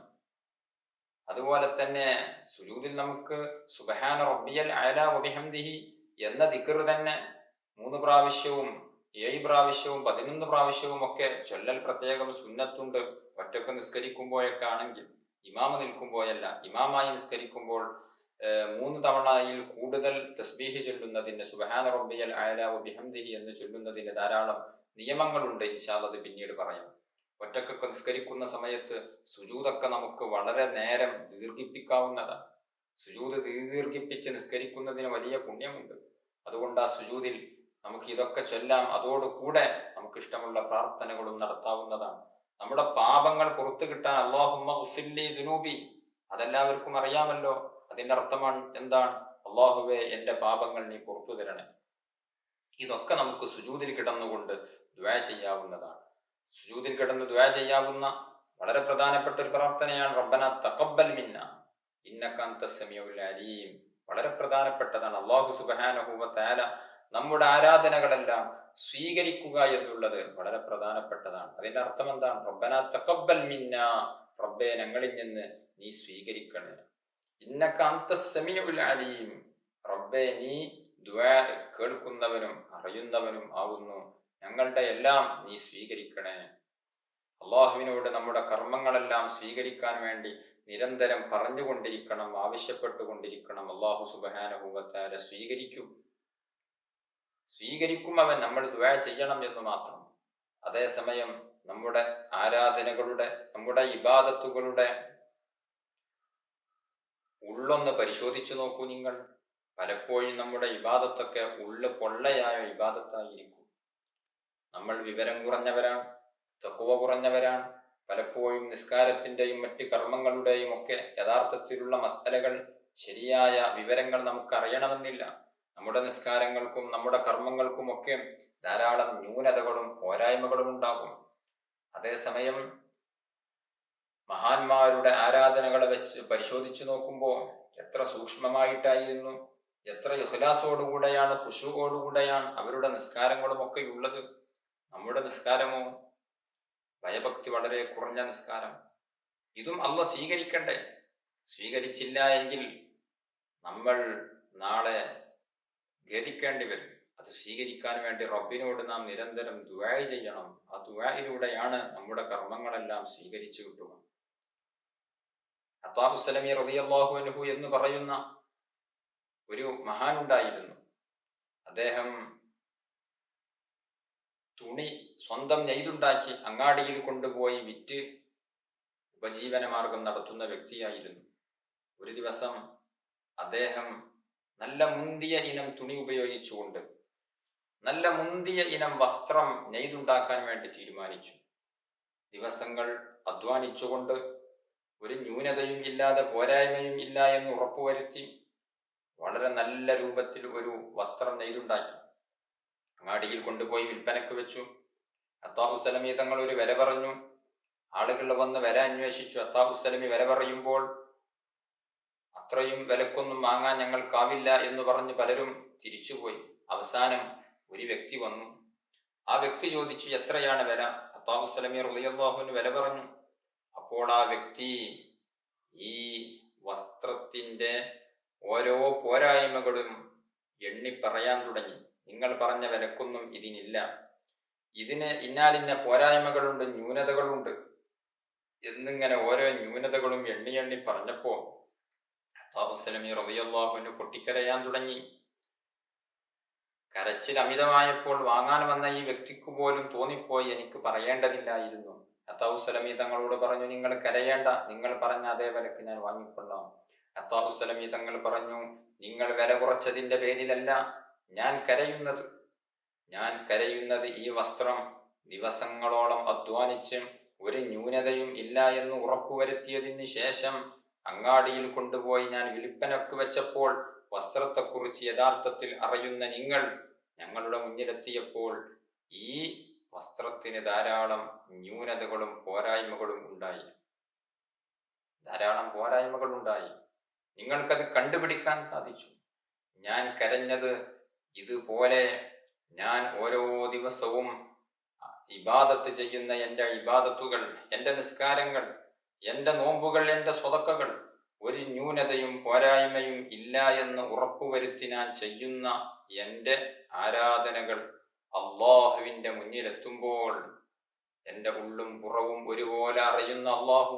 അതുപോലെ തന്നെ സുജൂദിൽ നമുക്ക് സുബ്ഹാന റബ്ബിയൽ അഅല വബിഹംദിഹി എന്ന ദിക്ർ തന്നെ 3 പ്രാവശ്യവും 7 പ്രാവശ്യവും 11 പ്രാവശ്യവും ഒക്കെ ചൊല്ലൽ പ്രത്യേകം സുന്നത്തുണ്ട്. ഒറ്റക്ക് നിസ്കരിക്കുമ്പോഴൊക്കെ ആണെങ്കിൽ, ഇമാമ നിൽക്കുമ്പോഴല്ല, ഇമാമായി നിസ്കരിക്കുമ്പോൾ 3 തവണയിൽ കൂടുതൽ തസ്ബീഹ് ചൊല്ലുന്നതിന്, സുബ്ഹാന റബ്ബിയൽ അഅല വബിഹംദിഹി എന്ന് ചൊല്ലുന്നതിന് ധാരാളം നിയമങ്ങളുണ്ട്. ഇൻഷാ അല്ലാഹ് അത് പിന്നീട് പറയാം. ഒറ്റക്കൊക്കെ നിസ്കരിക്കുന്ന സമയത്ത് സുജൂദൊക്കെ നമുക്ക് വളരെ നേരം ദീർഘിപ്പിക്കാവുന്നതാണ്. സുജൂദ് ദീർഘിപ്പിച്ച് നിസ്കരിക്കുന്നതിന് വലിയ പുണ്യമുണ്ട്. അതുകൊണ്ട് ആ സുജൂദിൽ നമുക്ക് ഇതൊക്കെ ചൊല്ലാം. അതോടുകൂടെ നമുക്ക് ഇഷ്ടമുള്ള പ്രാർത്ഥനകളും നടത്താവുന്നതാണ്. നമ്മുടെ പാപങ്ങൾ പുറത്തു കിട്ടാൻ അല്ലാഹുമ്മ ഗ്ഫിർലി ദുനൂബി അതെല്ലാവർക്കും അറിയാമല്ലോ. അതിന്റെ അർത്ഥമാണ് എന്താണ്? അല്ലാഹുവേ എൻ്റെ പാപങ്ങൾ നീ പുറത്തു തരണേ. ഇതൊക്കെ നമുക്ക് സുജൂദിൽ കിടന്നുകൊണ്ട് ദുആ ചെയ്യാവുന്നതാണ്. സുജൂദിൽ കിടന്ന് ദുആ ചെയ്യാവുന്ന വളരെ പ്രധാനപ്പെട്ട ഒരു പ്രാർത്ഥനയാണ് റബ്ബന തഖബ്ബൽ മിന്ന ഇന്നക അൻതസ് സമീഉൽ അലീം. വളരെ പ്രധാനപ്പെട്ടതാണ്. അല്ലാഹു സുബ്ഹാനഹു വ തആല നമ്മുടെ ആരാധനകളെല്ലാം സ്വീകരിക്കുക എന്നുള്ളത് വളരെ പ്രധാനപ്പെട്ടതാണ്. അതിന്റെ അർത്ഥം എന്താണ്? റബ്ബന തഖബ്ബൽ മിന്ന, റബ്ബേ ഞങ്ങളിൽ നിന്ന് നീ സ്വീകരിക്കണേ. ഇന്നക അന്തസ് സമീഉൽ അലീം, റബ്ബേ നീ ദുആ കേൾക്കുന്നവനും അറിയുന്നവനും ആകുന്നു, ഞങ്ങളുടെ എല്ലാം നീ സ്വീകരിക്കണേ. അള്ളാഹുവിനോട് നമ്മുടെ കർമ്മങ്ങളെല്ലാം സ്വീകരിക്കാൻ വേണ്ടി നിരന്തരം പറഞ്ഞുകൊണ്ടിരിക്കണം, ആവശ്യപ്പെട്ടുകൊണ്ടിരിക്കണം. അള്ളാഹു സുബ്ഹാനഹു വ തആല സ്വീകരിക്കും അവൻ, നമ്മൾ ദുആ ചെയ്യണം എന്ന് മാത്രം. അതേസമയം നമ്മുടെ ആരാധനകളുടെ, നമ്മുടെ ഇബാദത്തുകളുടെ ഉള്ളൊന്ന് പരിശോധിച്ചു നോക്കൂ നിങ്ങൾ. പലപ്പോഴും നമ്മുടെ ഇബാദത്തൊക്കെ ഉള്ളു പൊള്ളയായ ഇബാദത്തായിരിക്കും. നമ്മൾ വിവരം കുറഞ്ഞവരാണ്, തഖ്വ കുറഞ്ഞവരാണ്. പലപ്പോഴും നിസ്കാരത്തിന്റെയും മറ്റ് കർമ്മങ്ങളുടെയും ഒക്കെ യഥാർത്ഥത്തിലുള്ള മസലകൾ, ശരിയായ വിവരങ്ങൾ നമുക്ക് അറിയണമെന്നില്ല. നമ്മുടെ നിസ്കാരങ്ങൾക്കും നമ്മുടെ കർമ്മങ്ങൾക്കുമൊക്കെ ധാരാളം ന്യൂനതകളും പോരായ്മകളും ഉണ്ടാകും. അതേസമയം മഹാന്മാരുടെ ആരാധനകളെ വെച്ച് പരിശോധിച്ചു നോക്കുമ്പോൾ എത്ര സൂക്ഷ്മമായിട്ടായിരുന്നു, എത്ര ഇഖ്ലാസോടുകൂടെയാണ്, ഖുശൂഅോടുകൂടെയാണ് അവരുടെ നിസ്കാരങ്ങളും ഒക്കെ ഉള്ളത്. നമ്മുടെ നിസ്കാരമോ ഭയഭക്തി വളരെ കുറഞ്ഞ നിസ്കാരം. ഇതും അള്ളാഹ് സ്വീകരിക്കണ്ടേ? സ്വീകരിച്ചില്ല എങ്കിൽ നമ്മൾ നാളെ ഖേദിക്കേണ്ടി വരും. അത് സ്വീകരിക്കാൻ വേണ്ടി റബ്ബിനോട് നാം നിരന്തരം ദുആ ചെയ്യണം. ആ ദുആയിലൂടെയാണ് നമ്മുടെ കർമ്മങ്ങളെല്ലാം സ്വീകരിച്ചു കിട്ടുക. അത്താഹു സലമി റളിയല്ലാഹു അൻഹു എന്ന് പറയുന്ന ഒരു മഹാനുണ്ടായിരുന്നു. അദ്ദേഹം തുണി സ്വന്തം നെയ്തുണ്ടാക്കി അങ്ങാടിയിൽ കൊണ്ടുപോയി വിറ്റ് ഉപജീവന മാർഗം നടത്തുന്ന വ്യക്തിയായിരുന്നു. ഒരു ദിവസം അദ്ദേഹം നല്ല മുന്തിയ ഇനം തുണി ഉപയോഗിച്ചുകൊണ്ട് നല്ല മുന്തിയ ഇനം വസ്ത്രം നെയ്തുണ്ടാക്കാൻ വേണ്ടി തീരുമാനിച്ചു. ദിവസങ്ങൾ അധ്വാനിച്ചുകൊണ്ട് ഒരു ന്യൂനതയും ഇല്ലാതെ പോരായ്മയും ഇല്ല എന്ന് ഉറപ്പുവരുത്തി വളരെ നല്ല രൂപത്തിൽ ഒരു വസ്ത്രം നെയ്തുണ്ടാക്കി അങ്ങാടിയിൽ കൊണ്ടുപോയി വിൽപ്പനക്ക് വെച്ചു. അത്താഹു സലമി തങ്ങൾ ഒരു വില പറഞ്ഞു. ആളുകൾ വന്ന് വില അന്വേഷിച്ചു. അത്താഹു സലമി വില പറയുമ്പോൾ അത്രയും വിലക്കൊന്നും വാങ്ങാൻ ഞങ്ങൾക്കാവില്ല എന്ന് പറഞ്ഞ് പലരും തിരിച്ചുപോയി. അവസാനം ഒരു വ്യക്തി വന്നു. ആ വ്യക്തി ചോദിച്ചു, എത്രയാണ് വില? അത്താഹു സലമി റളിയല്ലാഹു അൻഹു വില പറഞ്ഞു. അപ്പോൾ ആ വ്യക്തി ഈ വസ്ത്രത്തിന്റെ ഓരോ പോരായ്മകളും എണ്ണി പറയാൻ തുടങ്ങി. നിങ്ങൾ പറഞ്ഞ വിലക്കൊന്നും ഇതിനില്ല, ഇതിന് ഇന്നാലിന്ന പോരായ്മകളുണ്ട്, ന്യൂനതകളുണ്ട് എന്നിങ്ങനെ ഓരോ ന്യൂനതകളും എണ്ണി എണ്ണി പറഞ്ഞപ്പോ അത്താഹു സലമി റളിയല്ലാഹു അൻഹു പൊട്ടിക്കരയാൻ തുടങ്ങി. കരച്ചിൽ അമിതമായപ്പോൾ വാങ്ങാൻ വന്ന ഈ വ്യക്തിക്ക് പോലും തോന്നിപ്പോയി, എനിക്ക് പറയേണ്ടതില്ലായിരുന്നു. അത്താഹു സലമി തങ്ങളോട് പറഞ്ഞു, നിങ്ങൾ കരയേണ്ട, നിങ്ങൾ പറഞ്ഞ അതേ വിലക്ക് ഞാൻ വാങ്ങിക്കൊള്ളാം. അത്താഹു സലമി തങ്ങൾ പറഞ്ഞു, നിങ്ങൾ വില കുറച്ചതിന്റെ പേരിലല്ല ഞാൻ കരയുന്നത് ഈ വസ്ത്രം ദിവസങ്ങളോളം അധ്വാനിച്ച് ഒരു ന്യൂനതയും ഇല്ല എന്ന് ഉറപ്പുവരുത്തിയതിന് ശേഷം അങ്ങാടിയിൽ കൊണ്ടുപോയി ഞാൻ വിൽപ്പനക്ക് വെച്ചപ്പോൾ വസ്ത്രത്തെക്കുറിച്ച് യഥാർത്ഥത്തിൽ അറിയുന്ന നിങ്ങൾ ഞങ്ങളുടെ മുന്നിലെത്തിയപ്പോൾ ഈ വസ്ത്രത്തിന് ധാരാളം ന്യൂനതകളും പോരായ്മകളും ഉണ്ടായി. നിങ്ങൾക്കത് കണ്ടുപിടിക്കാൻ സാധിച്ചു. ഞാൻ കരഞ്ഞത് ഇതുപോലെ ഞാൻ ഓരോ ദിവസവും ഇബാദത്ത് ചെയ്യുന്ന എൻ്റെ ഇബാദത്തുകൾ, എൻ്റെ നിസ്കാരങ്ങൾ, എൻ്റെ നോമ്പുകൾ, എൻ്റെ സ്വതക്കകൾ ഒരു ന്യൂനതയും പോരായ്മയും ഇല്ല എന്ന് ഉറപ്പുവരുത്തി ഞാൻ ചെയ്യുന്ന എൻ്റെ ആരാധനകൾ അള്ളാഹുവിൻ്റെ മുന്നിലെത്തുമ്പോൾ എൻ്റെ ഉള്ളും പുറവും ഒരുപോലെ അറിയുന്ന അള്ളാഹു,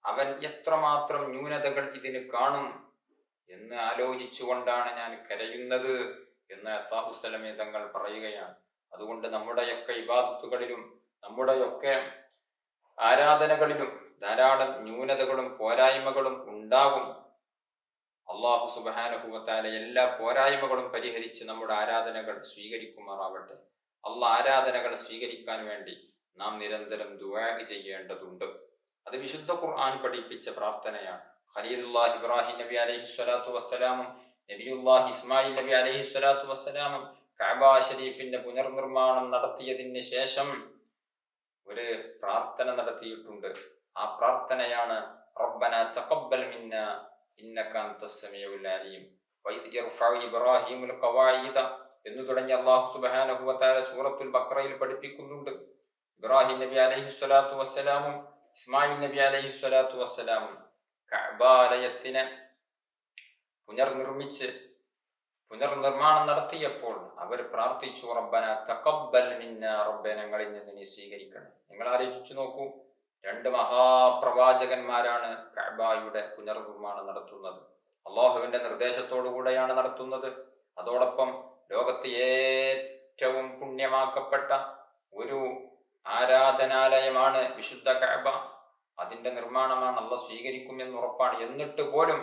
അവൻ എത്രമാത്രം ന്യൂനതകൾ ഇതിന് കാണും എന്ന് ആലോചിച്ചുകൊണ്ടാണ് ഞാൻ കരയുന്നത് എന്ന് അത്താഹു സലമി തങ്ങൾ പറയുകയാണ്. അതുകൊണ്ട് നമ്മുടെയൊക്കെ ഇബാദത്തുകളിലും നമ്മുടെയൊക്കെ ആരാധനകളിലും ധാരാളം ന്യൂനതകളും പോരായ്മകളും ഉണ്ടാകും. അള്ളാഹു സുബ്ഹാനഹു വ തആല എല്ലാ പോരായ്മകളും പരിഹരിച്ച് നമ്മുടെ ആരാധനകൾ സ്വീകരിക്കുമാറാവട്ടെ. അള്ളാഹ് ആരാധനകൾ സ്വീകരിക്കാൻ വേണ്ടി നാം നിരന്തരം ദുആ ചെയ്യേണ്ടതുണ്ട്. അത് വിശുദ്ധ ഖുർആൻ പഠിപ്പിച്ച പ്രാർത്ഥനയാണ്. ഖലീലുല്ലാഹി ഇബ്രാഹിം നബി അലൈഹി സ്വലാത്തു വസ്സലാമും നബിയുല്ലാഹി ഇസ്മായിൽ നബി അലൈഹി സ്വലാത്തു വസ്സലാമും കഅബ ശരീഫിന്റെ പുനർനിർമ്മാണം നടത്തിയതിന് ശേഷം ഒരു പ്രാർത്ഥന നടത്തിയിട്ടുണ്ട്. ആ പ്രാർത്ഥനയാണ് റബ്ബന തഖബ്ബൽ മിന്നാ ഇന്നക അൻതസ് സമീഉൽ അലീം വഇദ് യർഫഉ ഇബ്രാഹീമുൽ ഖവാഇദ എന്ന് തുടങ്ങി അല്ലാഹു സുബ്ഹാനഹു വ തആല സൂറത്തുൽ ബഖറയിൽ പഠിപ്പിക്കുന്നുണ്ട്. ഇബ്രാഹിം നബി അലൈഹി സ്വലാത്തു വസ്സലാമും ഇസ്മായിൽ നബി അലൈഹി സ്വലാത്തു വസ്സലാമും കഅബാലയത്തിനെ പുനർനിർമ്മാണം നടത്തിയപ്പോൾ അവർ പ്രാർത്ഥിച്ചു, റബ്ബന തഖബ്ബൽ മിന്നാ, റബ്ബേ ഞങ്ങളിൽ നിന്ന് നീ സ്വീകരിക്കണം. നിങ്ങൾ ആലോചിച്ചു നോക്കൂ, 2 മഹാപ്രവാചകന്മാരാണ് കഅബയുടെ പുനർനിർമ്മാണം നടത്തുന്നത്. അള്ളാഹുവിന്റെ നിർദ്ദേശത്തോടു കൂടെയാണ് നടത്തുന്നത്. അതോടൊപ്പം ലോകത്ത് ഏറ്റവും പുണ്യമാക്കപ്പെട്ട ഒരു ആരാധനാലയമാണ് വിശുദ്ധ കഅബ. അതിന്റെ നിർമ്മാണമാണ് അള്ളാഹ് സ്വീകരിക്കുമെന്ന് ഉറപ്പാണ്. എന്നിട്ട് പോലും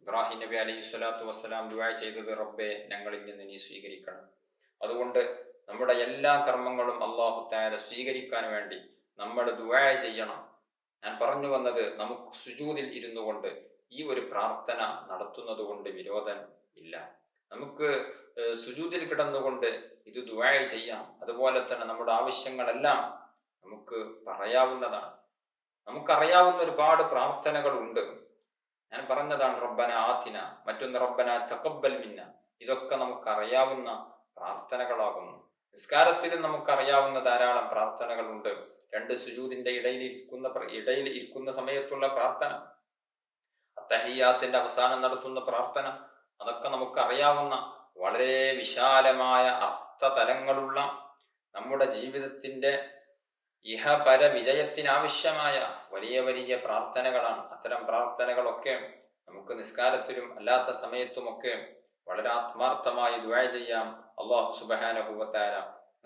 ഇബ്രാഹിം നബി അലൈഹി സ്വലാത്തു വസ്സലാം ദുആ ചെയ്തത്, റബ്ബേ ഞങ്ങളിൽ നിന്ന് നീ സ്വീകരിക്കണം. അതുകൊണ്ട് നമ്മുടെ എല്ലാ കർമ്മങ്ങളും അല്ലാഹു തആല സ്വീകരിക്കാൻ വേണ്ടി നമ്മൾ ദുആ ചെയ്യണം. ഞാൻ പറഞ്ഞു വന്നത്, നമുക്ക് സുജൂദിൽ ഇരുന്നു കൊണ്ട് ഈ ഒരു പ്രാർത്ഥന നടത്തുന്നത് കൊണ്ട് വിരോധം ഇല്ല. നമുക്ക് സുജൂദിൽ കിടന്നുകൊണ്ട് ഇത് ദുആ ചെയ്യാം. അതുപോലെ തന്നെ നമ്മുടെ ആവശ്യങ്ങളെല്ലാം നമുക്ക് പറയാവുന്നതാണ്. നമുക്കറിയാവുന്ന ഒരുപാട് പ്രാർത്ഥനകളുണ്ട്. ഞാൻ പറഞ്ഞതാണ് റബ്ബന ആതിന, മറ്റൊന്ന് റബ്ബന തഖബ്ബൽ മിന്ന. ഇതൊക്കെ നമുക്കറിയാവുന്ന പ്രാർത്ഥനകളാകുന്നു. നിസ്കാരത്തിലും നമുക്കറിയാവുന്ന ധാരാളം പ്രാർത്ഥനകളുണ്ട്. 2 സുജൂദിന്റെ ഇടയിൽ ഇരിക്കുന്ന സമയത്തുള്ള പ്രാർത്ഥന, അത്തഹിയ്യാത്തിന്റെ അവസാനം നടത്തുന്ന പ്രാർത്ഥന, അതൊക്കെ നമുക്കറിയാവുന്ന വളരെ വിശാലമായ അർത്ഥതലങ്ങളുള്ള നമ്മുടെ ജീവിതത്തിന്റെ ഇഹപര വിജയത്തിനാവശ്യമായ വലിയ വലിയ പ്രാർത്ഥനകളാണ്. അത്തരം പ്രാർത്ഥനകളൊക്കെ നമുക്ക് നിസ്കാരത്തിലും അല്ലാത്ത സമയത്തുമൊക്കെ വളരെ ആത്മാർത്ഥമായി ദുആ ചെയ്യാം. അല്ലാഹു സുബ്ഹാനഹു വ തആല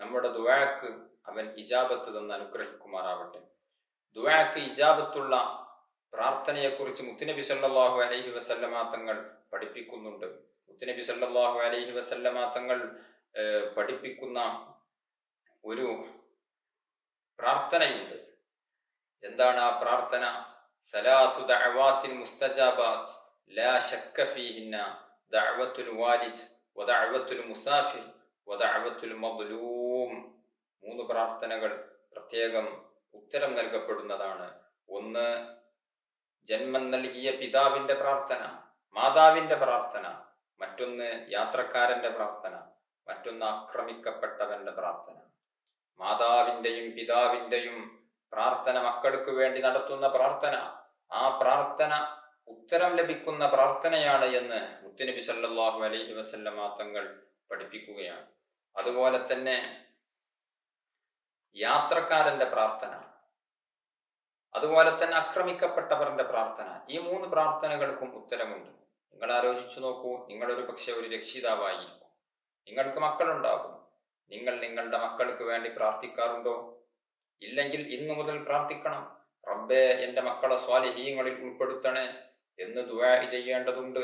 നമ്മുടെ ദുആക്ക് അവൻ ഇജാബത്ത് തന്ന് അനുഗ്രഹിക്കുമാറാവട്ടെ. ദുആക്ക് ഇജാബത്തുള്ള പ്രാർത്ഥനയെക്കുറിച്ച് മുത്തുനബി സല്ലല്ലാഹു അലൈഹി വസല്ലമ തങ്ങൾ പഠിപ്പിക്കുന്നുണ്ട്. മുത്തുനബി സല്ലല്ലാഹു അലൈഹി വസല്ലമ തങ്ങൾ പഠിപ്പിക്കുന്ന ഒരു പ്രാർത്ഥനയുണ്ട്. എന്താണ് ആ പ്രാർത്ഥന? സലാസു ദഅവാത്തിൻ മുസ്തജാബാത്ത് ലാ ശക്ക ഫീഹിന്ന ദഅവത്തുൽ വാലിദ് വദഅവത്തുൽ മുസാഫിർ വദഅവത്തുൽ മദ്ലൂം. 3 പ്രാർത്ഥനകൾ പ്രത്യേകം ഉത്തരം നൽകപ്പെടുന്നതാണ്. ഒന്ന്, ജന്മം നൽകിയ പിതാവിന്റെ പ്രാർത്ഥന, മാതാവിന്റെ പ്രാർത്ഥന. മറ്റൊന്ന് യാത്രക്കാരന്റെ പ്രാർത്ഥന. മറ്റൊന്ന് ആക്രമിക്കപ്പെട്ടവന്റെ പ്രാർത്ഥന. മാതാവിന്റെയും പിതാവിന്റെയും പ്രാർത്ഥന, മക്കൾക്ക് വേണ്ടി നടത്തുന്ന പ്രാർത്ഥന, ആ പ്രാർത്ഥന ഉത്തരം ലഭിക്കുന്ന പ്രാർത്ഥനയാണ് എന്ന് മുത്തുനബി സല്ലല്ലാഹു അലൈഹി വസല്ലമ തങ്ങൾ പഠിപ്പിക്കുകയാണ്. അതുപോലെ തന്നെ യാത്രക്കാരന്റെ പ്രാർത്ഥന, അതുപോലെ തന്നെ ആക്രമിക്കപ്പെട്ടവരുടെ പ്രാർത്ഥന. ഈ 3 പ്രാർത്ഥനകൾക്കും ഉത്തരമുണ്ട്. നിങ്ങൾ ആലോചിച്ചു നോക്കൂ, നിങ്ങളൊരു പക്ഷെ ഒരു രക്ഷിതാവായിരിക്കും, നിങ്ങൾക്ക് മക്കളുണ്ടാകും. നിങ്ങൾ നിങ്ങളുടെ മക്കൾക്ക് വേണ്ടി പ്രാർത്ഥിക്കാറുണ്ടോ? ഇല്ലെങ്കിൽ ഇന്നു മുതൽ പ്രാർത്ഥിക്കണം. റബ്ബേ എൻ്റെ മക്കളെ സ്വാലിഹീങ്ങളിൽ ഉൾപ്പെടുത്തണേ എന്ന് ദുആ ചെയ്യേണ്ടതുണ്ട്.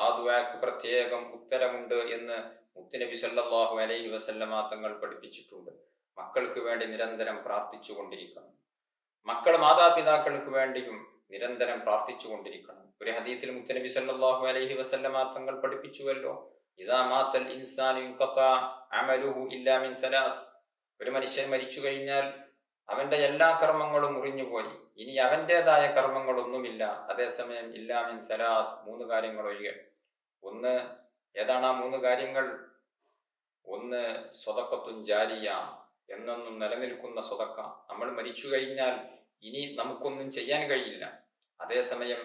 ആ ദുആക്ക് പ്രത്യേകം ഉത്തരമുണ്ട് എന്ന് മുത്തുനബി സല്ലല്ലാഹു അലൈഹി വസല്ലമ തങ്ങൾ പഠിപ്പിച്ചിട്ടുണ്ട്. മക്കൾക്ക് വേണ്ടി നിരന്തരം പ്രാർത്ഥിച്ചു കൊണ്ടിരിക്കണം. മക്കൾ മാതാപിതാക്കൾക്ക് വേണ്ടിയും നിരന്തരം പ്രാർത്ഥിച്ചു കൊണ്ടിരിക്കണം. ഒരു ഹദീസിൽ മുത്തുനബി സല്ലല്ലാഹു അലൈഹി വസല്ലമ തങ്ങൾ പഠിപ്പിച്ചുവല്ലോ, ഇദാ മാതൽ ഇൻസാനു ഇൻഖതാ അമലുഹു ഇല്ലാ മിൻ സലാസ്. ഒരു മനുഷ്യൻ മരിച്ചു കഴിഞ്ഞാൽ അവന്റെ എല്ലാ കർമ്മങ്ങളും മുറിഞ്ഞുപോയി, ഇനി അവൻ്റെതായ കർമ്മങ്ങളൊന്നുമില്ല. അതേസമയം ഇല്ലാ മിൻ സലാസ്, 3 കാര്യങ്ങൾ ഒഴികെ. ഒന്ന്, ഏതാണ് ആ 3 കാര്യങ്ങൾ? ഒന്ന്, സ്വതക്കത്തുൻ ജാരിയ, എന്നെന്നും നിലനിൽക്കുന്ന സ്വതക്ക. നമ്മൾ മരിച്ചു കഴിഞ്ഞാൽ ഇനി നമുക്കൊന്നും ചെയ്യാൻ കഴിയില്ല. അതേസമയം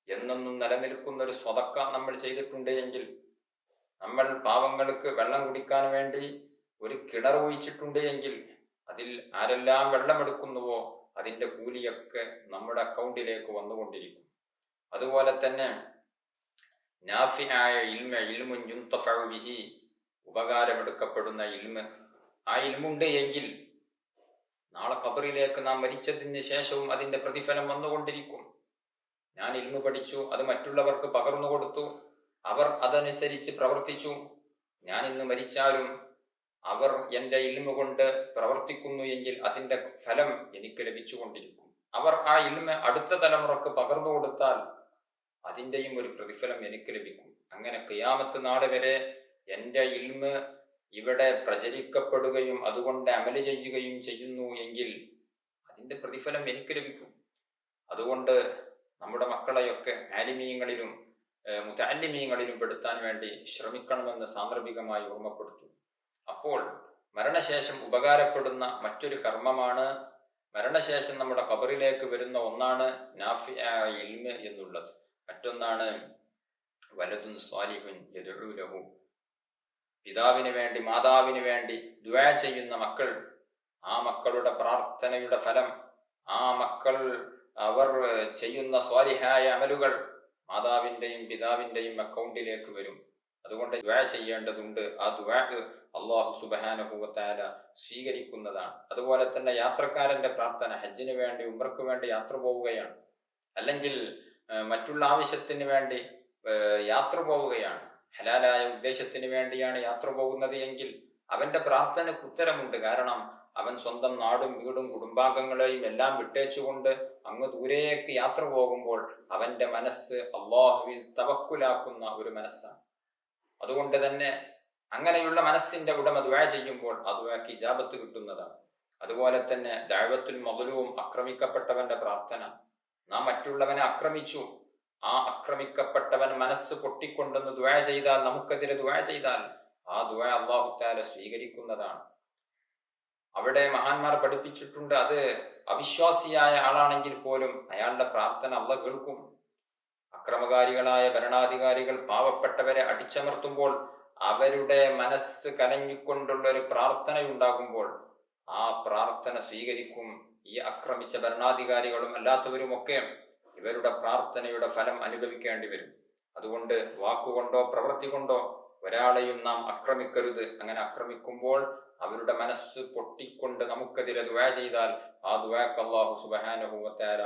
എന്നെന്നും നിലനിൽക്കുന്ന ഒരു സ്വതക്ക നമ്മൾ ചെയ്തിട്ടുണ്ട് എങ്കിൽ, നമ്മൾ പാവങ്ങൾക്ക് വെള്ളം കുടിക്കാൻ വേണ്ടി ഒരു കിണർ ഒഴിച്ചിട്ടുണ്ട് എങ്കിൽ, അതിൽ ആരെല്ലാം വെള്ളമെടുക്കുന്നുവോ അതിൻ്റെ കൂലിയൊക്കെ നമ്മുടെ അക്കൗണ്ടിലേക്ക് വന്നുകൊണ്ടിരിക്കും. അതുപോലെ തന്നെ നാഫിആയ ഇൽമ, ഇൽമുൻ യുൻതഫഉ ബിഹി, ഉപകാരമെടുക്കപ്പെടുന്ന ഇൽമ്. ആ ഇൽമുണ്ട് എങ്കിൽ നാളെ ഖബറിലേക്ക് നാം മരിച്ചതിന് ശേഷവും അതിൻ്റെ പ്രതിഫലം വന്നുകൊണ്ടിരിക്കും. ഞാൻ ഇൽമു പഠിച്ചു, അത് മറ്റുള്ളവർക്ക് പകർന്നു കൊടുത്തു, അവർ അതനുസരിച്ച് പ്രവർത്തിച്ചു. ഞാൻ ഇന്ന് മരിച്ചാലും അവർ എൻ്റെ ഇൽമു കൊണ്ട് പ്രവർത്തിക്കുന്നു എങ്കിൽ അതിൻ്റെ ഫലം എനിക്ക് ലഭിച്ചുകൊണ്ടിരിക്കും. അവർ ആ ഇൽമ അടുത്ത തലമുറക്ക് പകർന്നു കൊടുത്താൽ അതിൻ്റെയും ഒരു പ്രതിഫലം എനിക്ക് ലഭിക്കും. അങ്ങനെ ഖിയാമത്ത് നാളെ വരെ എൻ്റെ ഇൽമ് ഇവിടെ പ്രചരിക്കപ്പെടുകയും അതുകൊണ്ട് അമല് ചെയ്യുകയും ചെയ്യുന്നു എങ്കിൽ അതിൻ്റെ പ്രതിഫലം എനിക്ക് ലഭിക്കും. അതുകൊണ്ട് നമ്മുടെ മക്കളെയൊക്കെ ആലിമീങ്ങളിലും മുതഅല്ലിമീങ്ങളിലും പെടുത്താൻ വേണ്ടി ശ്രമിക്കണമെന്ന് സാന്ദർഭികമായി ഓർമ്മപ്പെടുത്തും. അപ്പോൾ മരണശേഷം ഉപകാരപ്പെടുന്ന മറ്റൊരു കർമ്മമാണ് മരണശേഷം നമ്മുടെ ഖബറിലേക്ക് വരുന്ന ഒന്നാണ് നാഫിആയ ഇൽമ് എന്നുള്ളത്. മറ്റൊന്നാണ് വലദുൻ സ്വാലിഹുൻ യദ്ഉ ലഹു, പിതാവിന് വേണ്ടി മാതാവിന് വേണ്ടി ദുആ ചെയ്യുന്ന മക്കൾ. ആ മക്കളുടെ പ്രാർത്ഥനയുടെ ഫലം, ആ മക്കൾ അവർ ചെയ്യുന്ന സ്വാലിഹായ അമലുകൾ മാതാവിൻ്റെയും പിതാവിൻ്റെയും അക്കൗണ്ടിലേക്ക് വരും. അതുകൊണ്ട് ദുആ ചെയ്യേണ്ടതുണ്ട്. ആ ദുആ അല്ലാഹു സുബ്ഹാനഹു വ തആല സ്വീകരിക്കുന്നതാണ്. അതുപോലെ തന്നെ യാത്രക്കാരന്റെ പ്രാർത്ഥന, ഹജ്ജിന് വേണ്ടി ഉംറയ്ക്ക് വേണ്ടി യാത്ര പോവുകയാണ്, അല്ലെങ്കിൽ മറ്റുള്ള ആവശ്യത്തിന് വേണ്ടി യാത്ര പോവുകയാണ്, ഹലാലായ ഉദ്ദേശത്തിന് വേണ്ടിയാണ് യാത്ര പോകുന്നത് എങ്കിൽ അവന്റെ പ്രാർത്ഥനയ്ക്ക് ഉത്തരമുണ്ട്. കാരണം അവൻ സ്വന്തം നാടും വീടും കുടുംബാംഗങ്ങളെയും എല്ലാം വിട്ടേച്ചുകൊണ്ട് അങ്ങ് ദൂരേക്ക് യാത്ര പോകുമ്പോൾ അവന്റെ മനസ്സ് അല്ലാഹുവിൽ തവക്കുലാക്കുന്ന ഒരു മനസ്സാണ്. അതുകൊണ്ട് തന്നെ അങ്ങനെയുള്ള മനസ്സിന്റെ ഉടമ ദുആ ചെയ്യുമ്പോൾ ആ ദുആക്ക് ഇജാബത്ത് കിട്ടുന്നതാണ്. അതുപോലെ തന്നെ ദഅവത്തുൽ മദ്ലൂം, ആക്രമിക്കപ്പെട്ടവന്റെ പ്രാർത്ഥന. നാം മറ്റുള്ളവനെ ആക്രമിച്ചു, ആ ആക്രമിക്കപ്പെട്ടവൻ മനസ്സ് പൊട്ടിക്കൊണ്ടെന്ന് ദുആ ചെയ്താൽ, നമുക്കെതിരെ ദുആ ചെയ്താൽ ആ ദുആ അല്ലാഹു തആല സ്വീകരിക്കുന്നതാണ്. അവിടെ മഹാന്മാർ പഠിപ്പിച്ചിട്ടുണ്ട്, അത് അവിശ്വാസിയായ ആളാണെങ്കിൽ പോലും അയാളുടെ പ്രാർത്ഥന അല്ലാഹു കേൾക്കും. അക്രമകാരികളായ ഭരണാധികാരികൾ പാവപ്പെട്ടവരെ അടിച്ചമർത്തുമ്പോൾ അവരുടെ മനസ്സ് കലങ്ങിക്കൊണ്ടുള്ള ഒരു പ്രാർത്ഥനയുണ്ടാകുമ്പോൾ ആ പ്രാർത്ഥന സ്വീകരിക്കും. ഈ ആക്രമിച്ച ഭരണാധികാരികളും അല്ലാത്തവരുമൊക്കെ ഇവരുടെ പ്രാർത്ഥനയുടെ ഫലം അനുഭവിക്കേണ്ടി വരും. അതുകൊണ്ട് വാക്കുകൊണ്ടോ പ്രവൃത്തി കൊണ്ടോ ഒരാളെയും നാം ആക്രമിക്കരുത്. അങ്ങനെ ആക്രമിക്കുമ്പോൾ അവരുടെ മനസ്സ് പൊട്ടിക്കൊണ്ട് നമുക്കെതിരെ ദുആ ചെയ്താൽ ആ ദുആക്ക് അല്ലാഹു സുബ്ഹാനഹു വ തആല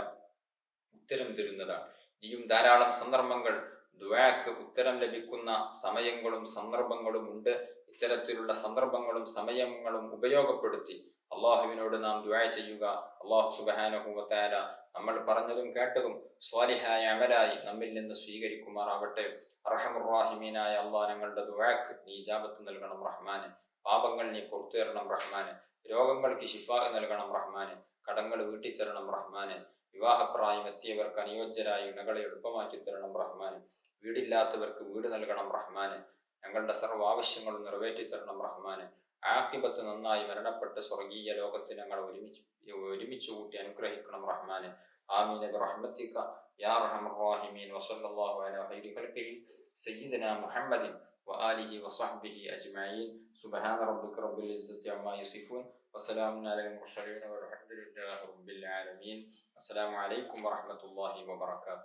ഉത്തരം തരുന്നതാണ്. ഇനിയും ധാരാളം സന്ദർഭങ്ങൾ ദുആക്ക് ഉത്തരം ലഭിക്കുന്ന സമയങ്ങളും സന്ദർഭങ്ങളും ഉണ്ട്. ഇത്തരത്തിലുള്ള സന്ദർഭങ്ങളും സമയങ്ങളും ഉപയോഗപ്പെടുത്തി അള്ളാഹുവിനോട് നാം ദുആ ചെയ്യുക. അല്ലാഹു സുബ്ഹാനഹു വ തആല നമ്മൾ പറഞ്ഞതും കേട്ടതും സ്വാലിഹായ അമലായി നമ്മിൽ നിന്ന് സ്വീകരിക്കുമാറാവട്ടെ. അർഹമുർ റഹീമീനായ അല്ലാഹ്, ഞങ്ങളുടെ ദുആക്ക് നീ ഇജാബത്ത് നൽകണം റഹ്മാനെ. പാപങ്ങൾ നീ പുറത്തു തരണം റഹ്മാനെ. രോഗങ്ങൾക്ക് ശിഫാ നൽകണം റഹ്മാനെ. കടങ്ങൾ വീട്ടിത്തരണം റഹ്മാനെ. വിവാഹപ്രായം എത്തിയവർക്ക് അനുയോജ്യരായ ഇണകളെ എളുപ്പമാക്കി തരണം റഹ്മാനെ. വീടില്ലാത്തവർക്ക് വീട് നൽകണം റഹ്മാനെ. ഞങ്ങളുടെ സർവ്വ ആവശ്യങ്ങളും നിറവേറ്റി തരണം റഹ്മാനെ. ആഖിബത്ത് നന്നായി മരണപ്പെട്ട് സ്വർഗീയ ലോകത്ത് ഞങ്ങൾ ഒരുമിച്ച് കൂട്ടി അനുഗ്രഹിക്കണം റഹ്മാനെ. ആമീൻ ബിറഹ്മതിക യാ അർഹമർ റഹീമീൻ. വസല്ലല്ലാഹു അലാ ഖൈരി ഖൽഖിഹി സയ്യിദിനാ മുഹമ്മദിൻ വആലിഹി വസഹ്ബിഹി അജ്മഈൻ. സുബ്ഹാന റബ്ബിക റബ്ബിൽ ഇസ്സത്തി അമ്മാ യസിഫൂൻ വസലാമുൻ അലൽ മുർസലീൻ വൽഹംദുലില്ലാഹി റബ്ബിൽ ആലമീൻ. അസ്സലാമു അലൈക്കും വറഹ്മത്തുള്ളാഹി വബറകാതുഹു.